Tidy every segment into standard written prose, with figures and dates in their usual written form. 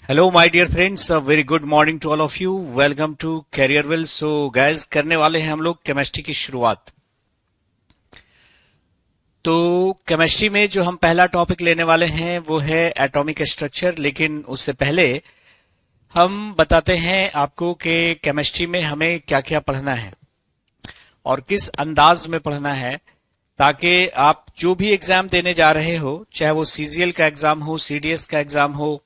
Hello my dear friends, very good morning to all of you. Welcome to Careerwill. So guys, करने वाले हैं हम लोग chemistry की शुरुआत। तो केमिस्ट्री में जो हम पहला टॉपिक लेने वाले हैं वो है एटॉमिक स्ट्रक्चर। लेकिन उससे पहले हम बताते हैं आपको कि केमिस्ट्री में हमें क्या क्या पढ़ना है और किस अंदाज में पढ़ना है, ताकि आप जो भी एग्जाम देने जा रहे हो, चाहे वो सीजीएल का एग्जाम हो, सीडीएस का एग्जाम हो,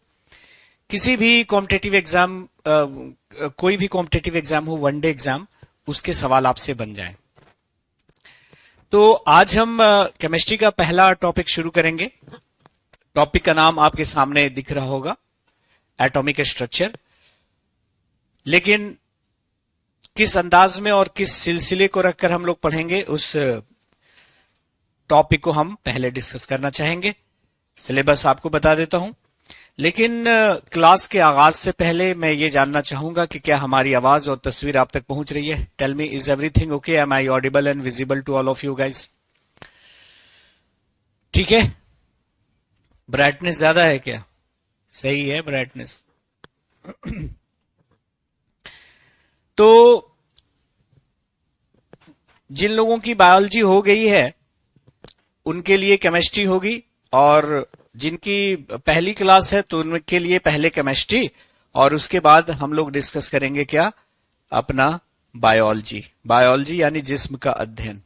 किसी भी कॉम्पिटेटिव एग्जाम, कोई भी कॉम्पिटेटिव एग्जाम हो, वनडे एग्जाम, उसके सवाल आपसे बन जाएं। तो आज हम केमिस्ट्री का पहला टॉपिक शुरू करेंगे। टॉपिक का नाम आपके सामने दिख रहा होगा, एटॉमिक स्ट्रक्चर। लेकिन किस अंदाज में और किस सिलसिले को रखकर हम लोग पढ़ेंगे, उस टॉपिक को हम पहले डिस्कस करना चाहेंगे। सिलेबस आपको बता देता हूं, लेकिन क्लास के आगाज से पहले मैं ये जानना चाहूंगा कि क्या हमारी आवाज और तस्वीर आप तक पहुंच रही है। Tell me, is everything okay? Am I audible and visible to all of you guys? ठीक है। ब्राइटनेस ज्यादा है क्या? सही है ब्राइटनेस। तो जिन लोगों की बायोलॉजी हो गई है उनके लिए केमिस्ट्री होगी, और जिनकी पहली क्लास है तो उनके लिए पहले केमिस्ट्री, और उसके बाद हम लोग डिस्कस करेंगे क्या, अपना बायोलॉजी। बायोलॉजी यानी जिस्म का अध्ययन।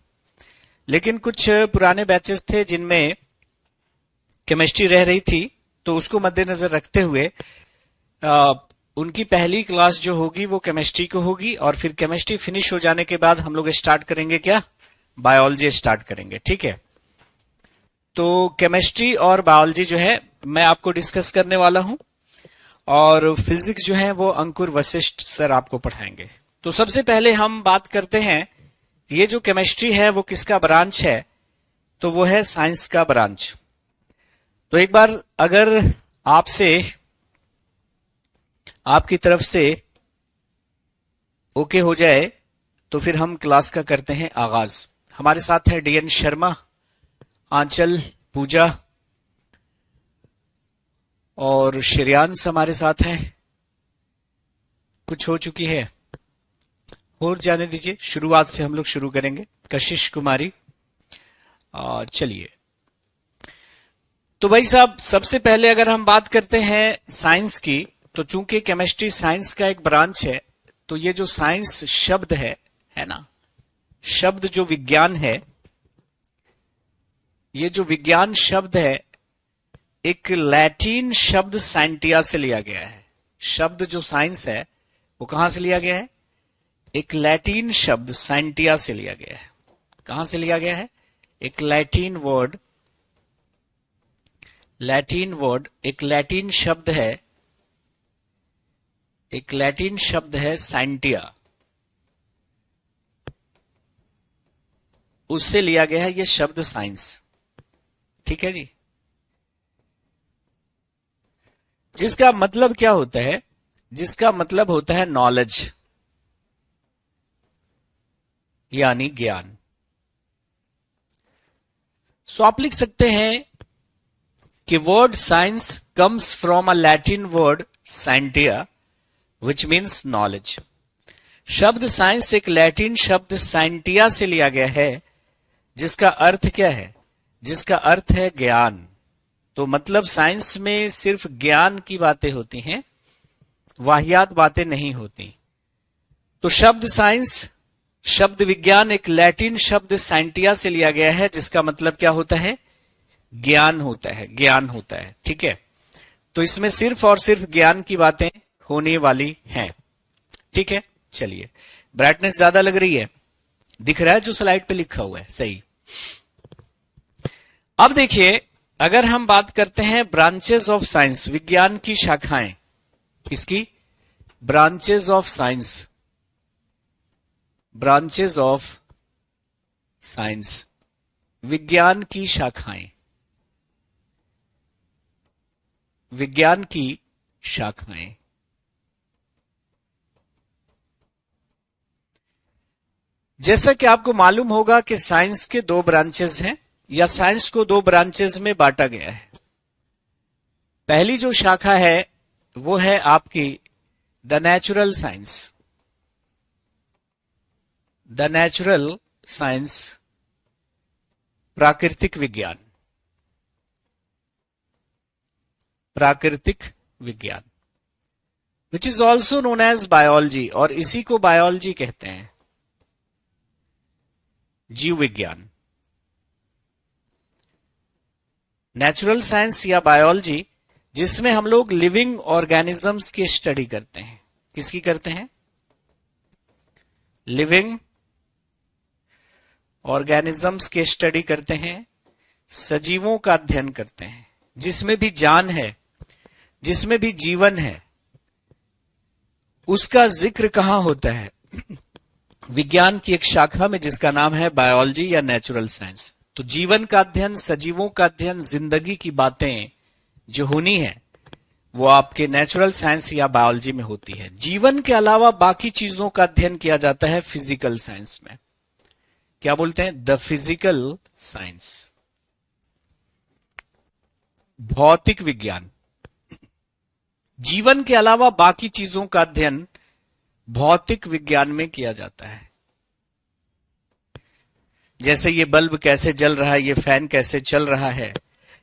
लेकिन कुछ पुराने बैचेस थे जिनमें केमिस्ट्री रह रही थी, तो उसको मद्देनजर रखते हुए उनकी पहली क्लास जो होगी वो केमिस्ट्री को होगी, और फिर केमिस्ट्री फिनिश हो जाने के बाद हम लोग स्टार्ट करेंगे क्या, बायोलॉजी स्टार्ट करेंगे। ठीक है। तो केमिस्ट्री और बायोलॉजी जो है मैं आपको डिस्कस करने वाला हूं, और फिजिक्स जो है वो अंकुर वशिष्ठ सर आपको पढ़ाएंगे। तो सबसे पहले हम बात करते हैं, ये जो केमिस्ट्री है वो किसका ब्रांच है, तो वो है साइंस का ब्रांच। तो एक बार अगर आपसे, आपकी तरफ से ओके हो जाए तो फिर हम क्लास का करते हैं आगाज। हमारे साथ है डीएन शर्मा, आंचल, पूजा और श्रेयांश हमारे साथ हैं। कुछ हो चुकी है, हो जाने दीजिए। शुरुआत से हम लोग शुरू करेंगे। कशिश कुमारी, चलिए। तो भाई साहब, सबसे पहले अगर हम बात करते हैं साइंस की, तो चूंकि केमिस्ट्री साइंस का एक ब्रांच है, तो ये जो साइंस शब्द है ना, शब्द जो विज्ञान है, ये जो विज्ञान शब्द है एक लैटिन शब्द साइंटिया से लिया गया है। शब्द जो साइंस है वो कहां से लिया गया है? एक लैटिन शब्द साइंटिया से लिया गया है। कहां से लिया गया है? एक लैटिन वर्ड, एक लैटिन शब्द है, एक लैटिन शब्द है साइंटिया, उससे लिया गया है ये शब्द साइंस। ठीक है जी। जिसका मतलब क्या होता है? जिसका मतलब होता है नॉलेज, यानी ज्ञान। सो आप लिख सकते हैं कि word science comes from a Latin word scientia which means knowledge. शब्द साइंस एक लैटिन शब्द साइंटिया से लिया गया है, जिसका अर्थ क्या है? जिसका अर्थ है ज्ञान। तो मतलब साइंस में सिर्फ ज्ञान की बातें होती हैं, वाहियात बातें नहीं होती। तो शब्द साइंस, शब्द विज्ञान एक लैटिन शब्द साइंटिया से लिया गया है, जिसका मतलब क्या होता है? ज्ञान होता है, ज्ञान होता है। ठीक है। तो इसमें सिर्फ और सिर्फ ज्ञान की बातें होने वाली हैं। ठीक है। चलिए, ब्राइटनेस ज्यादा लग रही है, दिख रहा है जो स्लाइड पे लिखा हुआ है? सही। अब देखिए, अगर हम बात करते हैं ब्रांचेस ऑफ साइंस, विज्ञान की शाखाएं, किसकी? Branches of science, branches of science, विज्ञान की शाखाएं, विज्ञान की शाखाएं। जैसा कि आपको मालूम होगा कि साइंस के दो ब्रांचेस हैं, या साइंस को दो ब्रांचेस में बांटा गया है। पहली जो शाखा है वो है आपकी the natural science. The natural science, प्राकृतिक विज्ञान। प्राकृतिक विज्ञान which is also known as biology, और इसी को बायोलॉजी कहते हैं, जीव विज्ञान। नेचुरल साइंस या बायोलॉजी जिसमें हम लोग लिविंग ऑर्गेनिजम्स की स्टडी करते हैं। किसकी करते हैं? लिविंग ऑर्गेनिजम्स की स्टडी करते हैं, सजीवों का अध्ययन करते हैं, जिसमें भी जान है, जिसमें भी जीवन है, उसका जिक्र कहां होता है? विज्ञान की एक शाखा में जिसका नाम है बायोलॉजी या नेचुरल साइंस। तो जीवन का अध्ययन, सजीवों का अध्ययन, जिंदगी की बातें जो होनी है वो आपके नेचुरल साइंस या बायोलॉजी में होती है। जीवन के अलावा बाकी चीजों का अध्ययन किया जाता है फिजिकल साइंस में। क्या बोलते हैं? द फिजिकल साइंस, भौतिक विज्ञान। जीवन के अलावा बाकी चीजों का अध्ययन भौतिक विज्ञान में किया जाता है। जैसे ये बल्ब कैसे जल रहा है, ये फैन कैसे चल रहा है,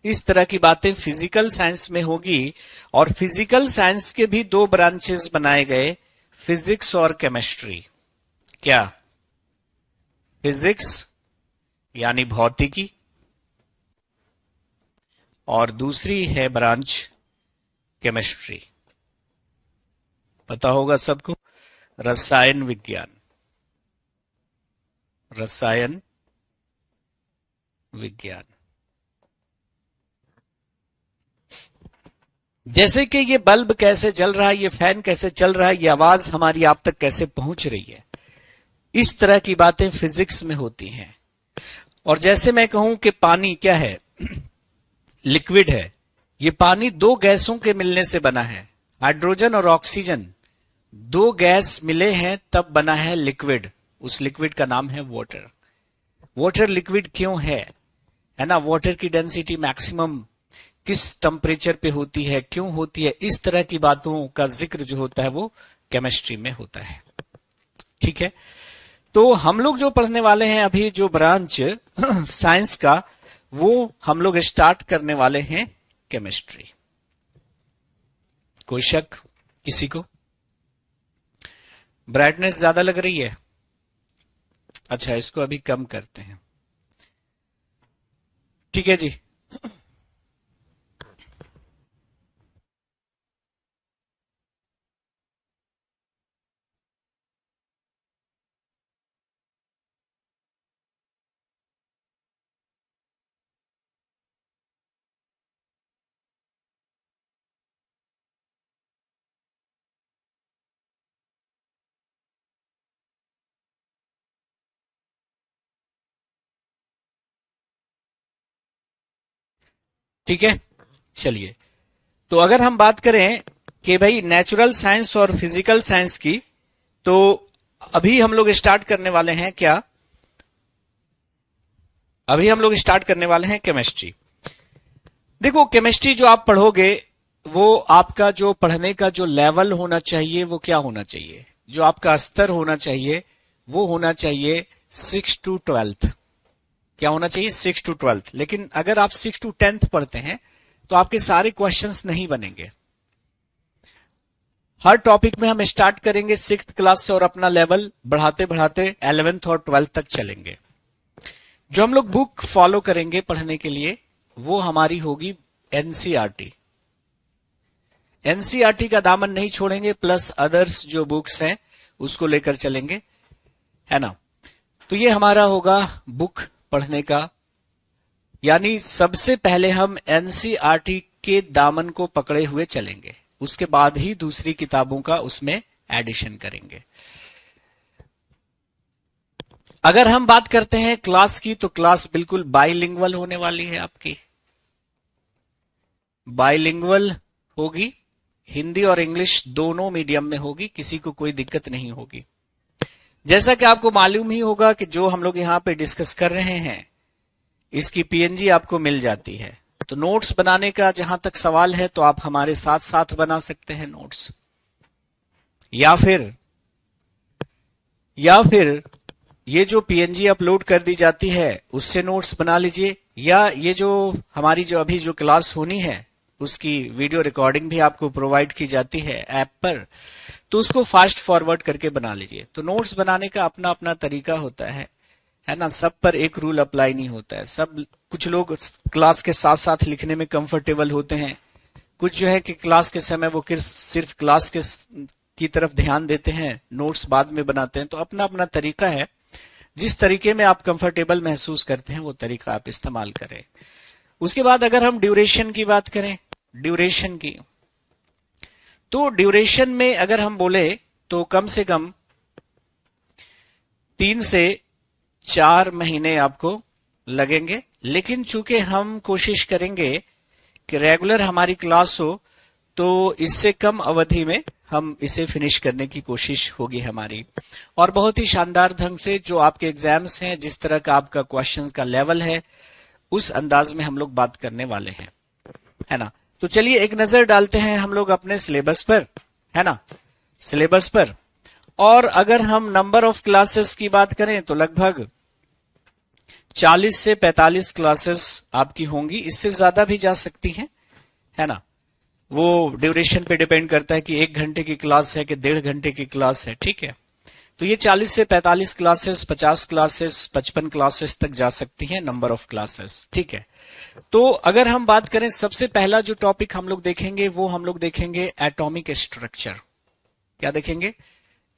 इस तरह की बातें फिजिकल साइंस में होगी। और फिजिकल साइंस के भी दो ब्रांचेस बनाए गए, फिजिक्स और केमिस्ट्री। क्या? फिजिक्स यानी भौतिकी, और दूसरी है ब्रांच केमिस्ट्री। पता होगा सबको, रसायन विज्ञान। रसायन विज्ञान। जैसे कि ये बल्ब कैसे जल रहा है, ये फैन कैसे चल रहा है, ये आवाज हमारी आप तक कैसे पहुंच रही है, इस तरह की बातें फिजिक्स में होती हैं। और जैसे मैं कहूं कि पानी क्या है? लिक्विड है। ये पानी दो गैसों के मिलने से बना है, हाइड्रोजन और ऑक्सीजन, दो गैस मिले हैं तब बना है लिक्विड। उस लिक्विड का नाम है वाटर। वाटर लिक्विड क्यों है ना? वाटर की डेंसिटी मैक्सिमम किस टेम्परेचर पे होती है, क्यों होती है, इस तरह की बातों का जिक्र जो होता है वो केमिस्ट्री में होता है। ठीक है, तो हम लोग जो पढ़ने वाले हैं अभी, जो ब्रांच साइंस का, वो हम लोग स्टार्ट करने वाले हैं केमिस्ट्री। कोई शक किसी को? ब्राइटनेस ज्यादा लग रही है? अच्छा, इसको अभी कम करते हैं। ठीक है जी। ठीक है, चलिए। तो अगर हम बात करें कि भाई नेचुरल साइंस और फिजिकल साइंस की, तो अभी हम लोग स्टार्ट करने वाले हैं क्या? अभी हम लोग स्टार्ट करने वाले हैं केमिस्ट्री। देखो, केमिस्ट्री जो आप पढ़ोगे वो आपका जो पढ़ने का जो लेवल होना चाहिए वो क्या होना चाहिए? जो आपका स्तर होना चाहिए वो होना चाहिए 6 to 12th। क्या होना चाहिए? 6 to 12th। लेकिन अगर आप 6 to 10th पढ़ते हैं तो आपके सारे क्वेश्चंस नहीं बनेंगे। हर टॉपिक में हम स्टार्ट करेंगे 6th क्लास से और अपना लेवल बढ़ाते बढ़ाते 11th और 12th तक चलेंगे। जो हम लोग बुक फॉलो करेंगे पढ़ने के लिए वो हमारी होगी एनसीईआरटी। एनसीईआरटी का दामन नहीं छोड़ेंगे, प्लस अदर्स जो बुक्स हैं उसको लेकर चलेंगे, है ना। तो ये हमारा होगा बुक पढ़ने का, यानी सबसे पहले हम एनसीईआरटी के दामन को पकड़े हुए चलेंगे, उसके बाद ही दूसरी किताबों का उसमें एडिशन करेंगे। अगर हम बात करते हैं क्लास की, तो क्लास बिल्कुल बाइलिंगुअल होने वाली है आपकी। बाइलिंगुअल होगी, हिंदी और इंग्लिश दोनों मीडियम में होगी, किसी को कोई दिक्कत नहीं होगी। जैसा कि आपको मालूम ही होगा कि जो हम लोग यहाँ पे डिस्कस कर रहे हैं इसकी पीएनजी आपको मिल जाती है, तो नोट्स बनाने का जहां तक सवाल है तो आप हमारे साथ साथ बना सकते हैं नोट्स, या फिर ये जो पीएनजी अपलोड कर दी जाती है उससे नोट्स बना लीजिए, या ये जो हमारी जो अभी जो क्लास होनी है उसकी वीडियो रिकॉर्डिंग भी आपको प्रोवाइड की जाती है ऐप पर, तो उसको फास्ट फॉरवर्ड करके बना लीजिए। तो नोट्स बनाने का अपना अपना तरीका होता है ना, सब पर एक रूल अप्लाई नहीं होता है। सब कुछ लोग क्लास के साथ साथ लिखने में कंफर्टेबल होते हैं, कुछ जो है कि क्लास के समय वो सिर्फ क्लास की तरफ ध्यान देते हैं, नोट्स बाद में बनाते हैं। तो अपना अपना तरीका है, जिस तरीके में आप कंफर्टेबल महसूस करते हैं वो तरीका आप इस्तेमाल करें। उसके बाद अगर हम ड्यूरेशन की बात करें, ड्यूरेशन की, तो ड्यूरेशन में अगर हम बोले तो कम से कम 3 से 4 महीने आपको लगेंगे, लेकिन चूंकि हम कोशिश करेंगे कि रेगुलर हमारी क्लास हो तो इससे कम अवधि में हम इसे फिनिश करने की कोशिश होगी हमारी, और बहुत ही शानदार ढंग से जो आपके एग्जाम्स हैं, जिस तरह का आपका क्वेश्चंस का लेवल है, उस अंदाज में हम लोग बात करने वाले हैं, है ना। तो चलिए एक नजर डालते हैं हम लोग अपने सिलेबस पर, है ना, सिलेबस पर। और अगर हम नंबर ऑफ क्लासेस की बात करें तो लगभग 40 से 45 क्लासेस आपकी होंगी, इससे ज्यादा भी जा सकती हैं, है ना। वो ड्यूरेशन पे डिपेंड करता है कि 1 घंटे की क्लास है कि 1.5 घंटे की क्लास है, ठीक है। तो ये 40 से 45 क्लासेस, 50 क्लासेस, 55 क्लासेस तक जा सकती हैं नंबर ऑफ क्लासेस, ठीक है। तो अगर हम बात करें, सबसे पहला जो टॉपिक हम लोग देखेंगे वो हम लोग देखेंगे एटॉमिक स्ट्रक्चर। क्या देखेंगे?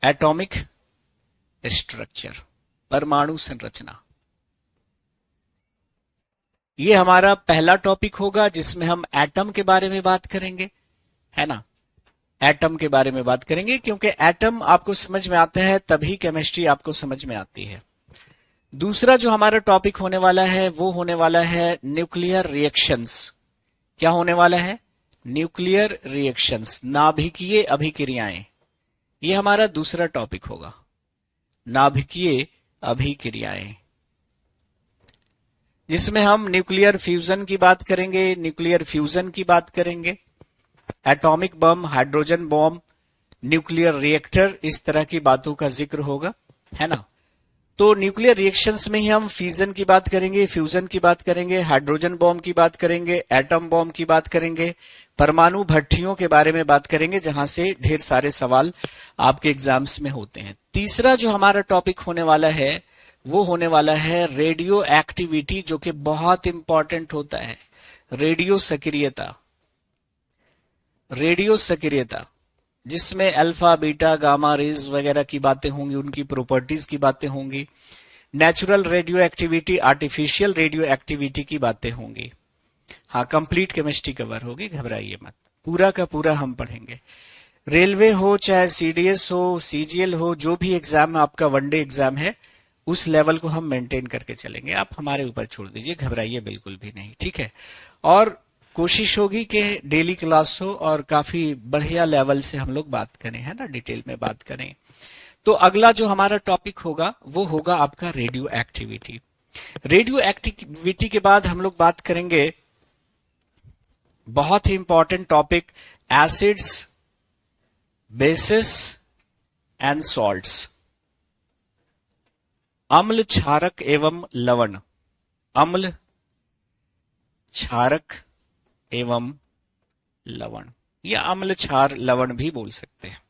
एटॉमिक स्ट्रक्चर, परमाणु संरचना। ये हमारा पहला टॉपिक होगा जिसमें हम एटम के बारे में बात करेंगे, है ना, एटम के बारे में बात करेंगे, क्योंकि एटम आपको समझ में आता है तभी केमिस्ट्री आपको समझ में आती है। दूसरा जो हमारा टॉपिक होने वाला है वो होने वाला है न्यूक्लियर रिएक्शंस। क्या होने वाला है? न्यूक्लियर रिएक्शंस, नाभिकीय अभिक्रियाएं। ये हमारा दूसरा टॉपिक होगा, नाभिकीय अभिक्रियाएं, जिसमें हम न्यूक्लियर फ्यूजन की बात करेंगे, न्यूक्लियर फ्यूजन की बात करेंगे, atomic bomb, hydrogen bomb, nuclear reactor, इस तरह की बातों का जिक्र होगा, है ना। तो न्यूक्लियर रिएक्शंस में ही हम फ्यूजन की बात करेंगे, फ्यूजन की बात करेंगे, हाइड्रोजन बॉम्ब की बात करेंगे, एटम बॉम्ब की बात करेंगे, परमाणु भट्टियों के बारे में बात करेंगे, जहां से ढेर सारे सवाल आपके एग्जाम्स में होते हैं। तीसरा जो हमारा टॉपिक होने वाला है वो होने वाला है रेडियो एक्टिविटी, जो कि बहुत इंपॉर्टेंट होता है। रेडियो सक्रियता, रेडियो सक्रियता, जिसमें अल्फा, बीटा, गामा रेज वगैरह की बातें होंगी, उनकी प्रॉपर्टीज की बातें होंगी, natural radio activity, artificial radio activity की बातें होंगी। हाँ, कंप्लीट केमिस्ट्री कवर होगी, घबराइए मत, पूरा का पूरा हम पढ़ेंगे। रेलवे हो, चाहे सीडीएस हो, सीजीएल हो, जो भी एग्जाम आपका वनडे एग्जाम है, उस लेवल को हम मेंटेन करके चलेंगे। आप हमारे ऊपर छोड़ दीजिए, घबराइए बिल्कुल भी नहीं, ठीक है। और कोशिश होगी कि डेली क्लास हो और काफी बढ़िया लेवल से हम लोग बात करें, है ना, डिटेल में बात करें। तो अगला जो हमारा टॉपिक होगा वो होगा आपका रेडियो एक्टिविटी। रेडियो एक्टिविटी के बाद हम लोग बात करेंगे बहुत ही important topic, acids, bases and salts, अम्ल, क्षारक एवं लवण, अम्ल, क्षारक एवं लवण, या अम्ल, क्षार, लवण भी बोल सकते हैं।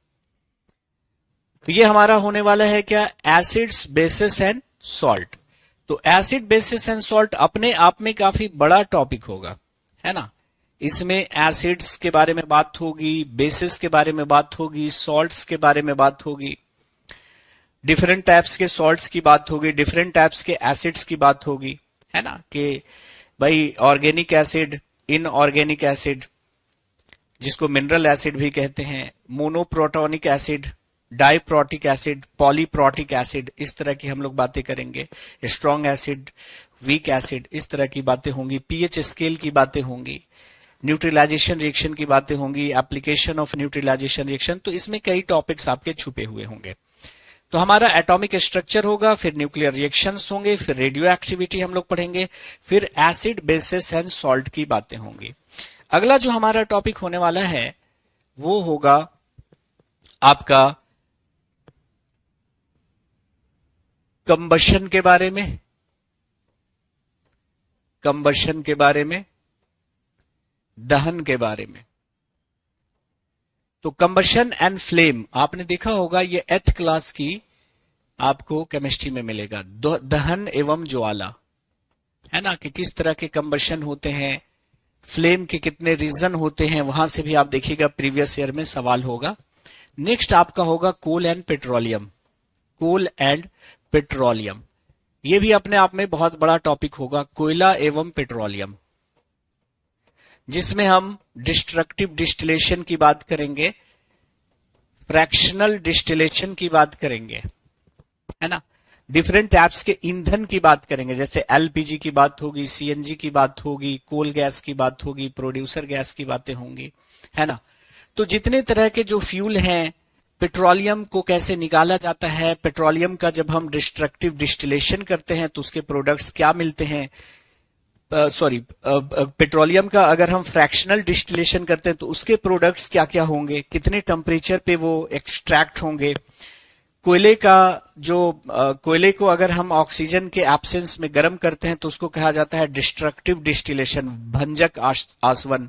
तो ये हमारा होने वाला है क्या? Acids, bases and salt. तो एसिड, बेसिस एंड सॉल्ट अपने आप में काफी बड़ा टॉपिक होगा, है ना। इसमें एसिड्स के बारे में बात होगी, बेसिस के बारे में बात होगी, सॉल्ट्स के बारे में बात होगी, डिफरेंट टाइप्स के सॉल्ट्स की बात होगी, डिफरेंट टाइप्स के एसिड्स की बात होगी, है ना, कि भाई ऑर्गेनिक एसिड, इनऑर्गेनिक एसिड, जिसको मिनरल एसिड भी कहते हैं, monoprotonic acid, diprotic acid, polyprotic acid, इस तरह की हम लोग बातें करेंगे। स्ट्रॉन्ग एसिड, वीक एसिड, इस तरह की बातें होंगी। पीएच स्केल की बातें होंगी, न्यूट्रलाइजेशन रिएक्शन की बातें होंगी, एप्लीकेशन ऑफ न्यूट्रलाइजेशन रिएक्शन। तो इसमें कई टॉपिक्स आपके छुपे हुए होंगे। तो हमारा एटॉमिक स्ट्रक्चर होगा, फिर न्यूक्लियर रिएक्शंस होंगे, फिर रेडियो एक्टिविटी हम लोग पढ़ेंगे, फिर एसिड बेसिस एंड सॉल्ट की बातें होंगी। अगला जो हमारा टॉपिक होने वाला है वो होगा आपका कंबशन के बारे में, कंबशन के बारे में, दहन के बारे में। तो कंबशन एंड फ्लेम आपने देखा होगा, ये 8th क्लास की आपको केमिस्ट्री में मिलेगा, दहन एवं ज्वाला, है ना, कि किस तरह के कंबशन होते हैं, फ्लेम के कितने रीजन होते हैं, वहां से भी आप देखिएगा प्रीवियस ईयर में सवाल होगा। नेक्स्ट आपका होगा coal and petroleum, coal and petroleum, ये भी अपने आप में बहुत बड़ा टॉपिक होगा, कोयला एवं पेट्रोलियम, जिसमें हम डिस्ट्रक्टिव डिस्टिलेशन की बात करेंगे, फ्रैक्शनल डिस्टिलेशन की बात करेंगे, है ना, डिफरेंट टाइप्स के ईंधन की बात करेंगे, जैसे एलपीजी की बात होगी, सीएनजी की बात होगी, कोल गैस की बात होगी, प्रोड्यूसर गैस की बातें होंगी, है ना। तो जितने तरह के जो फ्यूल हैं, पेट्रोलियम को कैसे निकाला जाता है, पेट्रोलियम का जब हम डिस्ट्रक्टिव डिस्टिलेशन करते हैं तो उसके प्रोडक्ट्स क्या मिलते हैं, पेट्रोलियम का अगर हम फ्रैक्शनल डिस्टिलेशन करते हैं तो उसके प्रोडक्ट्स क्या क्या होंगे, कितने टेम्परेचर पे वो एक्सट्रैक्ट होंगे, कोयले का जो कोयले को अगर हम ऑक्सीजन के एब्सेंस में गर्म करते हैं तो उसको कहा जाता है डिस्ट्रक्टिव डिस्टिलेशन, भंजक आसवन,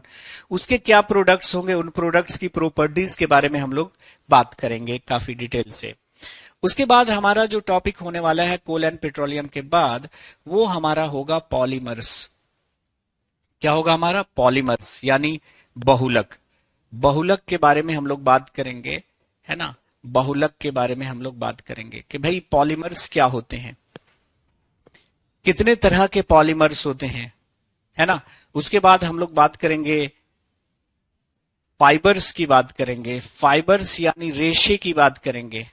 उसके क्या प्रोडक्ट्स होंगे, उन प्रोडक्ट्स की प्रॉपर्टीज के बारे में हम लोग बात करेंगे काफी डिटेल से। उसके बाद हमारा जो टॉपिक होने वाला है कोल एंड पेट्रोलियम के बाद, वो हमारा होगा पॉलीमर्स। क्या होगा हमारा? पॉलीमर्स यानी बहुलक, बहुलक के बारे में हम लोग बात करेंगे, है ना, बहुलक के बारे में हम लोग बात करेंगे कि भाई पॉलीमर्स क्या होते हैं, कितने तरह के पॉलीमर्स होते हैं, है ना। उसके बाद हम लोग बात करेंगे फाइबर्स की बात करेंगे, फाइबर्स यानी रेशे की बात करेंगे,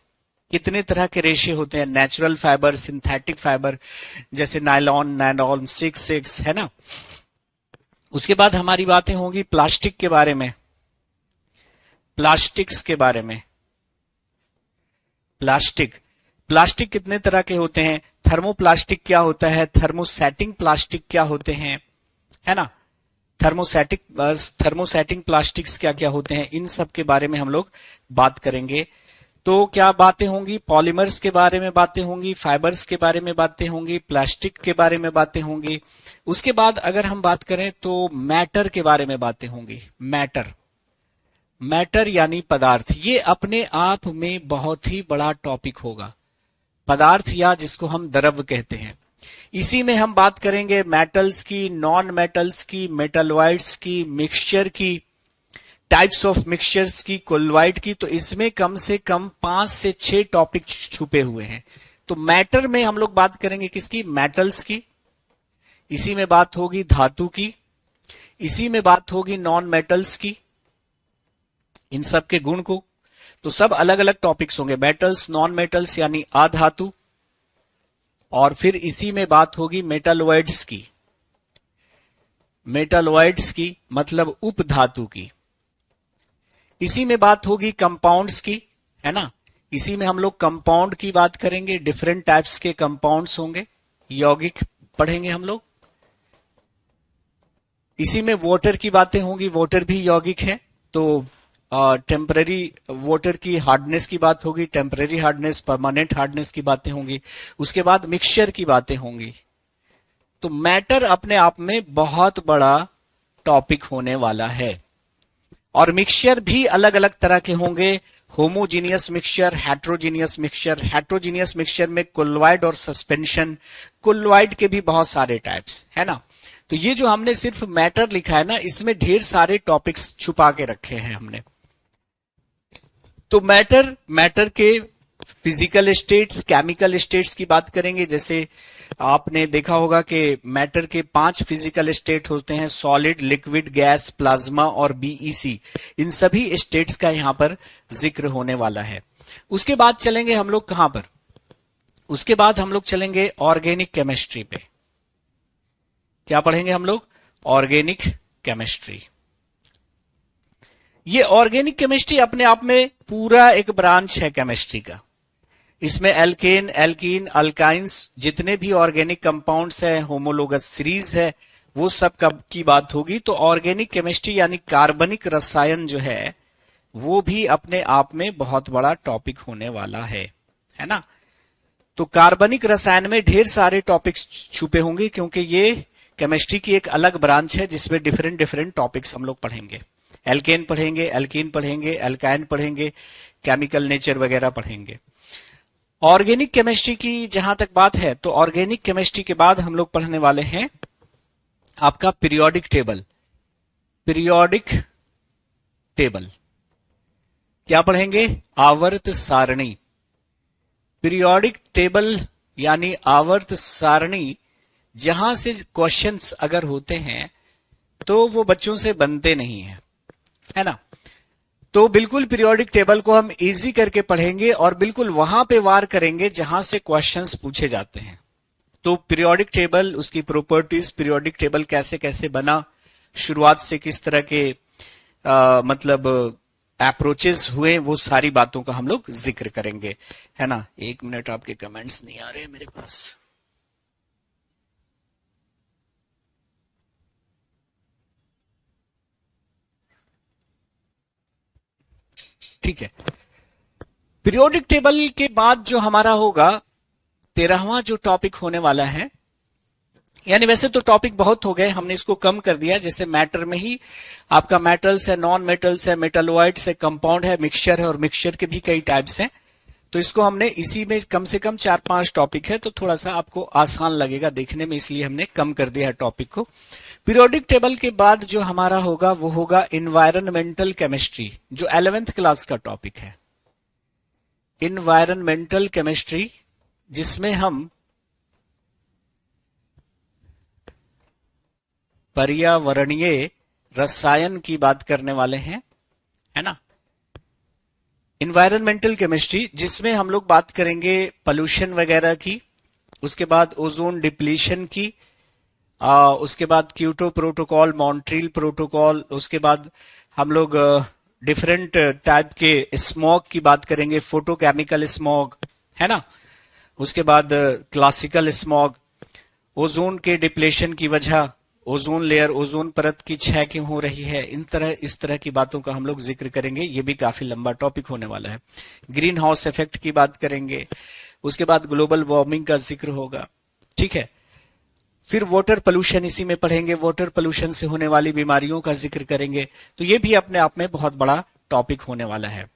कितने तरह के रेशे होते हैं, नेचुरल फाइबर, सिंथेटिक फाइबर, जैसे नायलॉन, नैनॉन, 6 है ना। उसके बाद हमारी बातें होंगी प्लास्टिक के बारे में, प्लास्टिक्स के बारे में, प्लास्टिक, प्लास्टिक कितने तरह के होते हैं, थर्मोप्लास्टिक क्या होता है, थर्मोसेटिंग प्लास्टिक क्या होते हैं, है ना, थर्मोसेटिंग प्लास्टिक्स क्या क्या होते हैं, इन सब के बारे में हम लोग बात करेंगे। तो क्या बातें होंगी, पॉलीमर्स के बारे में बातें होंगी, फाइबर्स के बारे में बातें होंगी, प्लास्टिक के बारे में बातें होंगी। उसके बाद अगर हम बात करें तो मैटर के बारे में बातें होंगी, मैटर, मैटर यानी पदार्थ, ये अपने आप में बहुत ही बड़ा टॉपिक होगा, पदार्थ या जिसको हम द्रव्य कहते हैं। इसी में हम बात करेंगे मेटल्स की, नॉन मेटल्स की, मेटलॉइड्स की, मिक्सचर की, टाइप्स ऑफ मिक्सचर्स की, कोलॉइड की। तो इसमें कम से कम 5 से 6 टॉपिक छुपे हुए हैं। तो मैटर में हम लोग बात करेंगे किसकी? मेटल्स की। इसी में बात होगी धातु की, इसी में बात होगी नॉन मेटल्स की, इन सब के गुण को। तो सब अलग अलग टॉपिक्स होंगे, मेटल्स, नॉन मेटल्स यानी अधातु, और फिर इसी में बात होगी मेटलॉइड्स की, मेटलॉइड्स की मतलब उपधातु की। इसी में बात होगी कंपाउंड्स की, है ना, इसी में हम लोग कंपाउंड की बात करेंगे, डिफरेंट टाइप्स के कंपाउंड्स होंगे, यौगिक पढ़ेंगे हम लोग। इसी में वाटर की बातें होंगी, वाटर भी यौगिक है, तो टेम्पररी वाटर की हार्डनेस की बात होगी, टेम्पररी हार्डनेस, परमानेंट हार्डनेस की बातें होंगी। उसके बाद मिक्सचर की बातें होंगी। तो मैटर अपने आप में बहुत बड़ा टॉपिक होने वाला है। और मिक्सचर भी अलग अलग तरह के होंगे, homogeneous mixture, heterogeneous mixture. Heterogeneous mixture में कोलॉइड और सस्पेंशन, कोलॉइड के भी बहुत सारे टाइप्स, है ना। तो ये जो हमने सिर्फ मैटर लिखा है ना, इसमें ढेर सारे टॉपिक्स छुपा के रखे हैं हमने। तो मैटर के फिजिकल स्टेट्स, केमिकल स्टेट्स की बात करेंगे। जैसे आपने देखा होगा कि मैटर के 5 फिजिकल स्टेट होते हैं, सॉलिड, लिक्विड, गैस, प्लाज्मा और बीईसी। इन सभी स्टेट्स का यहां पर जिक्र होने वाला है। उसके बाद चलेंगे हम लोग कहां पर? उसके बाद हम लोग चलेंगे ऑर्गेनिक केमिस्ट्री पे। क्या पढ़ेंगे हम लोग? Organic chemistry. ये ऑर्गेनिक केमिस्ट्री अपने आप में पूरा एक ब्रांच है केमिस्ट्री का। इसमें एल्केन, एल्कीन, अल्काइंस, जितने भी ऑर्गेनिक कंपाउंड्स हैं, होमोलोगस सीरीज है, वो सब कब की बात होगी। तो ऑर्गेनिक केमिस्ट्री यानी कार्बनिक रसायन जो है वो भी अपने आप में बहुत बड़ा टॉपिक होने वाला है ना। तो कार्बनिक रसायन में ढेर सारे टॉपिक्स छुपे होंगे, क्योंकि ये केमिस्ट्री की एक अलग ब्रांच है जिसमें डिफरेंट डिफरेंट टॉपिक्स हम लोग पढ़ेंगे। एल्केन पढ़ेंगे, एल्कीन पढ़ेंगे, एल्काइन पढ़ेंगे, केमिकल नेचर वगैरह पढ़ेंगे। ऑर्गेनिक केमिस्ट्री की जहां तक बात है, तो ऑर्गेनिक केमिस्ट्री के बाद हम लोग पढ़ने वाले हैं आपका पीरियोडिक टेबल। पीरियोडिक टेबल क्या पढ़ेंगे? आवर्त सारणी। पीरियोडिक टेबल यानी आवर्त सारणी, जहां से क्वेश्चंस अगर होते हैं तो वो बच्चों से बनते नहीं है ना। तो बिल्कुल पीरियोडिक टेबल को हम इजी करके पढ़ेंगे और बिल्कुल वहां पे वार करेंगे जहां से क्वेश्चंस पूछे जाते हैं। तो पीरियोडिक टेबल, उसकी प्रॉपर्टीज, पीरियोडिक टेबल कैसे कैसे बना, शुरुआत से किस तरह के मतलब अप्रोचेस हुए, वो सारी बातों का हम लोग जिक्र करेंगे, है ना। एक मिनट, आपके कमेंट्स नहीं आ रहे मेरे पास। ठीक है। पीरियोडिक टेबल के बाद जो हमारा होगा 13वां जो टॉपिक होने वाला है, यानी वैसे तो टॉपिक बहुत हो गए, हमने इसको कम कर दिया। जैसे मैटर में ही आपका मेटल्स है, नॉन मेटल्स है, मेटलॉइड्स है, कंपाउंड है, मिक्सचर है, और मिक्सचर के भी कई टाइप्स हैं। तो इसको हमने इसी में कम से कम 4-5 टॉपिक है, तो थोड़ा सा आपको आसान लगेगा देखने में, इसलिए हमने कम कर दिया है टॉपिक को। पीरियोडिक टेबल के बाद जो हमारा होगा वो होगा इन्वायरमेंटल केमिस्ट्री, जो 11th क्लास का टॉपिक है। इन्वायरमेंटल केमिस्ट्री, जिसमें हम पर्यावरणीय रसायन की बात करने वाले हैं, है ना। इन्वायरमेंटल केमिस्ट्री, जिसमें हम लोग बात करेंगे पोल्यूशन वगैरह की, उसके बाद ओजोन डिप्लीशन की, उसके बाद क्योटो प्रोटोकॉल, मॉन्ट्रियल प्रोटोकॉल, उसके बाद हम लोग डिफरेंट टाइप के स्मॉग की बात करेंगे, फोटोकेमिकल स्मॉग, है ना। उसके बाद क्लासिकल स्मॉग, ओजोन के डिप्लेशन की वजह, ओजोन लेयर, ओजोन परत की क्षय क्यों हो रही है, इस तरह की बातों का हम लोग जिक्र करेंगे। ये भी काफी लंबा टॉपिक होने वाला है। ग्रीन हाउस इफेक्ट की बात करेंगे, उसके बाद ग्लोबल वार्मिंग का जिक्र होगा, ठीक है। फिर वाटर पोल्यूशन इसी में पढ़ेंगे, वाटर पोल्यूशन से होने वाली बीमारियों का जिक्र करेंगे। तो ये भी अपने आप में बहुत बड़ा टॉपिक होने वाला है।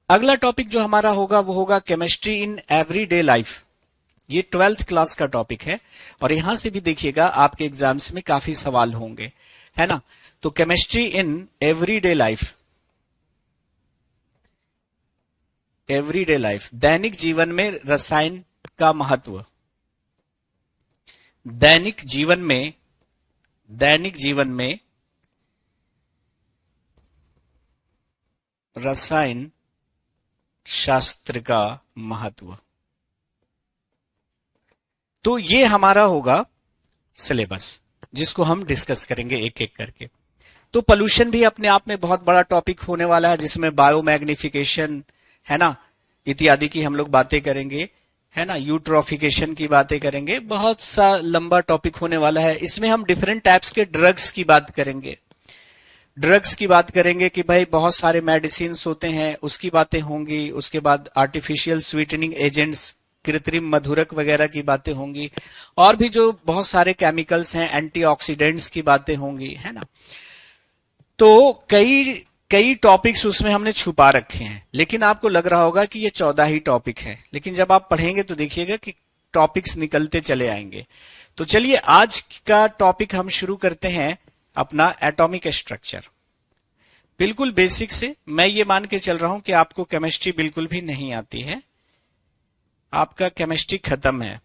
अगला टॉपिक जो हमारा होगा वो होगा केमिस्ट्री इन एवरीडे लाइफ। ये 12th क्लास का टॉपिक है, और यहां से भी देखिएगा आपके एग्जाम्स में काफी सवाल होंगे, है ना। तो chemistry in everyday life, everyday life, दैनिक जीवन में रसायन का महत्व, दैनिक जीवन में रसायन शास्त्र का महत्व। तो ये हमारा होगा सिलेबस, जिसको हम डिस्कस करेंगे एक एक करके। तो पोल्यूशन भी अपने आप में बहुत बड़ा टॉपिक होने वाला है, जिसमें बायोमैग्निफिकेशन, है ना, इत्यादि की हम लोग बातें करेंगे, है ना। यूट्रोफिकेशन की बातें करेंगे, बहुत सा लंबा टॉपिक होने वाला है। इसमें हम डिफरेंट टाइप्स के ड्रग्स की बात करेंगे, ड्रग्स की बात करेंगे कि भाई बहुत सारे मेडिसिन होते हैं, उसकी बातें होंगी। उसके बाद आर्टिफिशियल स्वीटनिंग एजेंट्स, कृत्रिम मधुरक वगैरह की बातें होंगी, और भी जो बहुत सारे केमिकल्स हैं, एंटीऑक्सीडेंट्स की बातें होंगी, है ना। तो कई टॉपिक्स उसमें हमने छुपा रखे हैं, लेकिन आपको लग रहा होगा कि ये 14 ही टॉपिक है, लेकिन जब आप पढ़ेंगे तो देखिएगा कि टॉपिक्स निकलते चले आएंगे। तो चलिए आज का टॉपिक हम शुरू करते हैं अपना एटॉमिक स्ट्रक्चर, बिल्कुल बेसिक से। मैं ये मान के चल रहा हूं कि आपको केमिस्ट्री बिल्कुल भी नहीं आती है, आपका केमिस्ट्री खत्म है।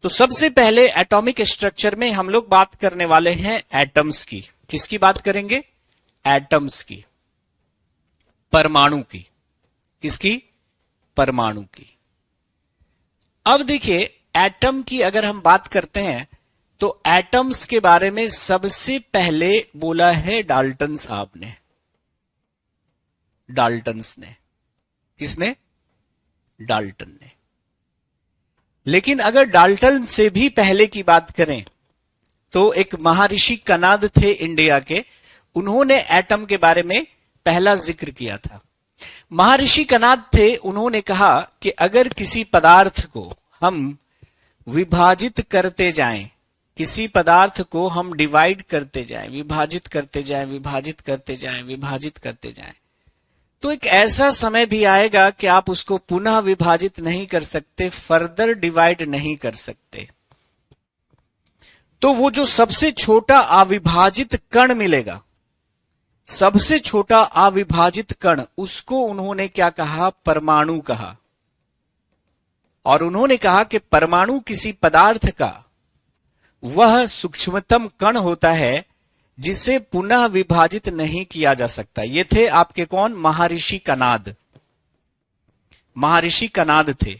तो सबसे पहले एटॉमिक स्ट्रक्चर में हम लोग बात करने वाले हैं एटम्स की। किसकी बात करेंगे? एटम्स की, परमाणु की। किसकी? परमाणु की। अब देखिए, एटम की अगर हम बात करते हैं तो एटम्स के बारे में सबसे पहले बोला है डाल्टन साहब ने। डाल्टन्स ने। किसने? डाल्टन ने। लेकिन अगर डाल्टन से भी पहले की बात करें तो एक महर्षि कनाद थे इंडिया के, उन्होंने एटम के बारे में पहला जिक्र किया था। महर्षि कनाद थे, उन्होंने कहा कि अगर किसी पदार्थ को हम विभाजित करते जाएं, किसी पदार्थ को हम डिवाइड करते जाएं, विभाजित करते जाएं, विभाजित करते जाएं, विभाजित करते जाएं, तो एक ऐसा समय भी आएगा कि आप उसको पुनः विभाजित नहीं कर सकते, फर्दर डिवाइड नहीं कर सकते। तो वो जो सबसे छोटा अविभाजित कण मिलेगा, सबसे छोटा अविभाजित कण, उसको उन्होंने क्या कहा? परमाणु कहा। और उन्होंने कहा कि परमाणु किसी पदार्थ का वह सूक्ष्मतम कण होता है जिसे पुनः विभाजित नहीं किया जा सकता। ये थे आपके कौन? महर्षि कनाद। महर्षि कनाद थे।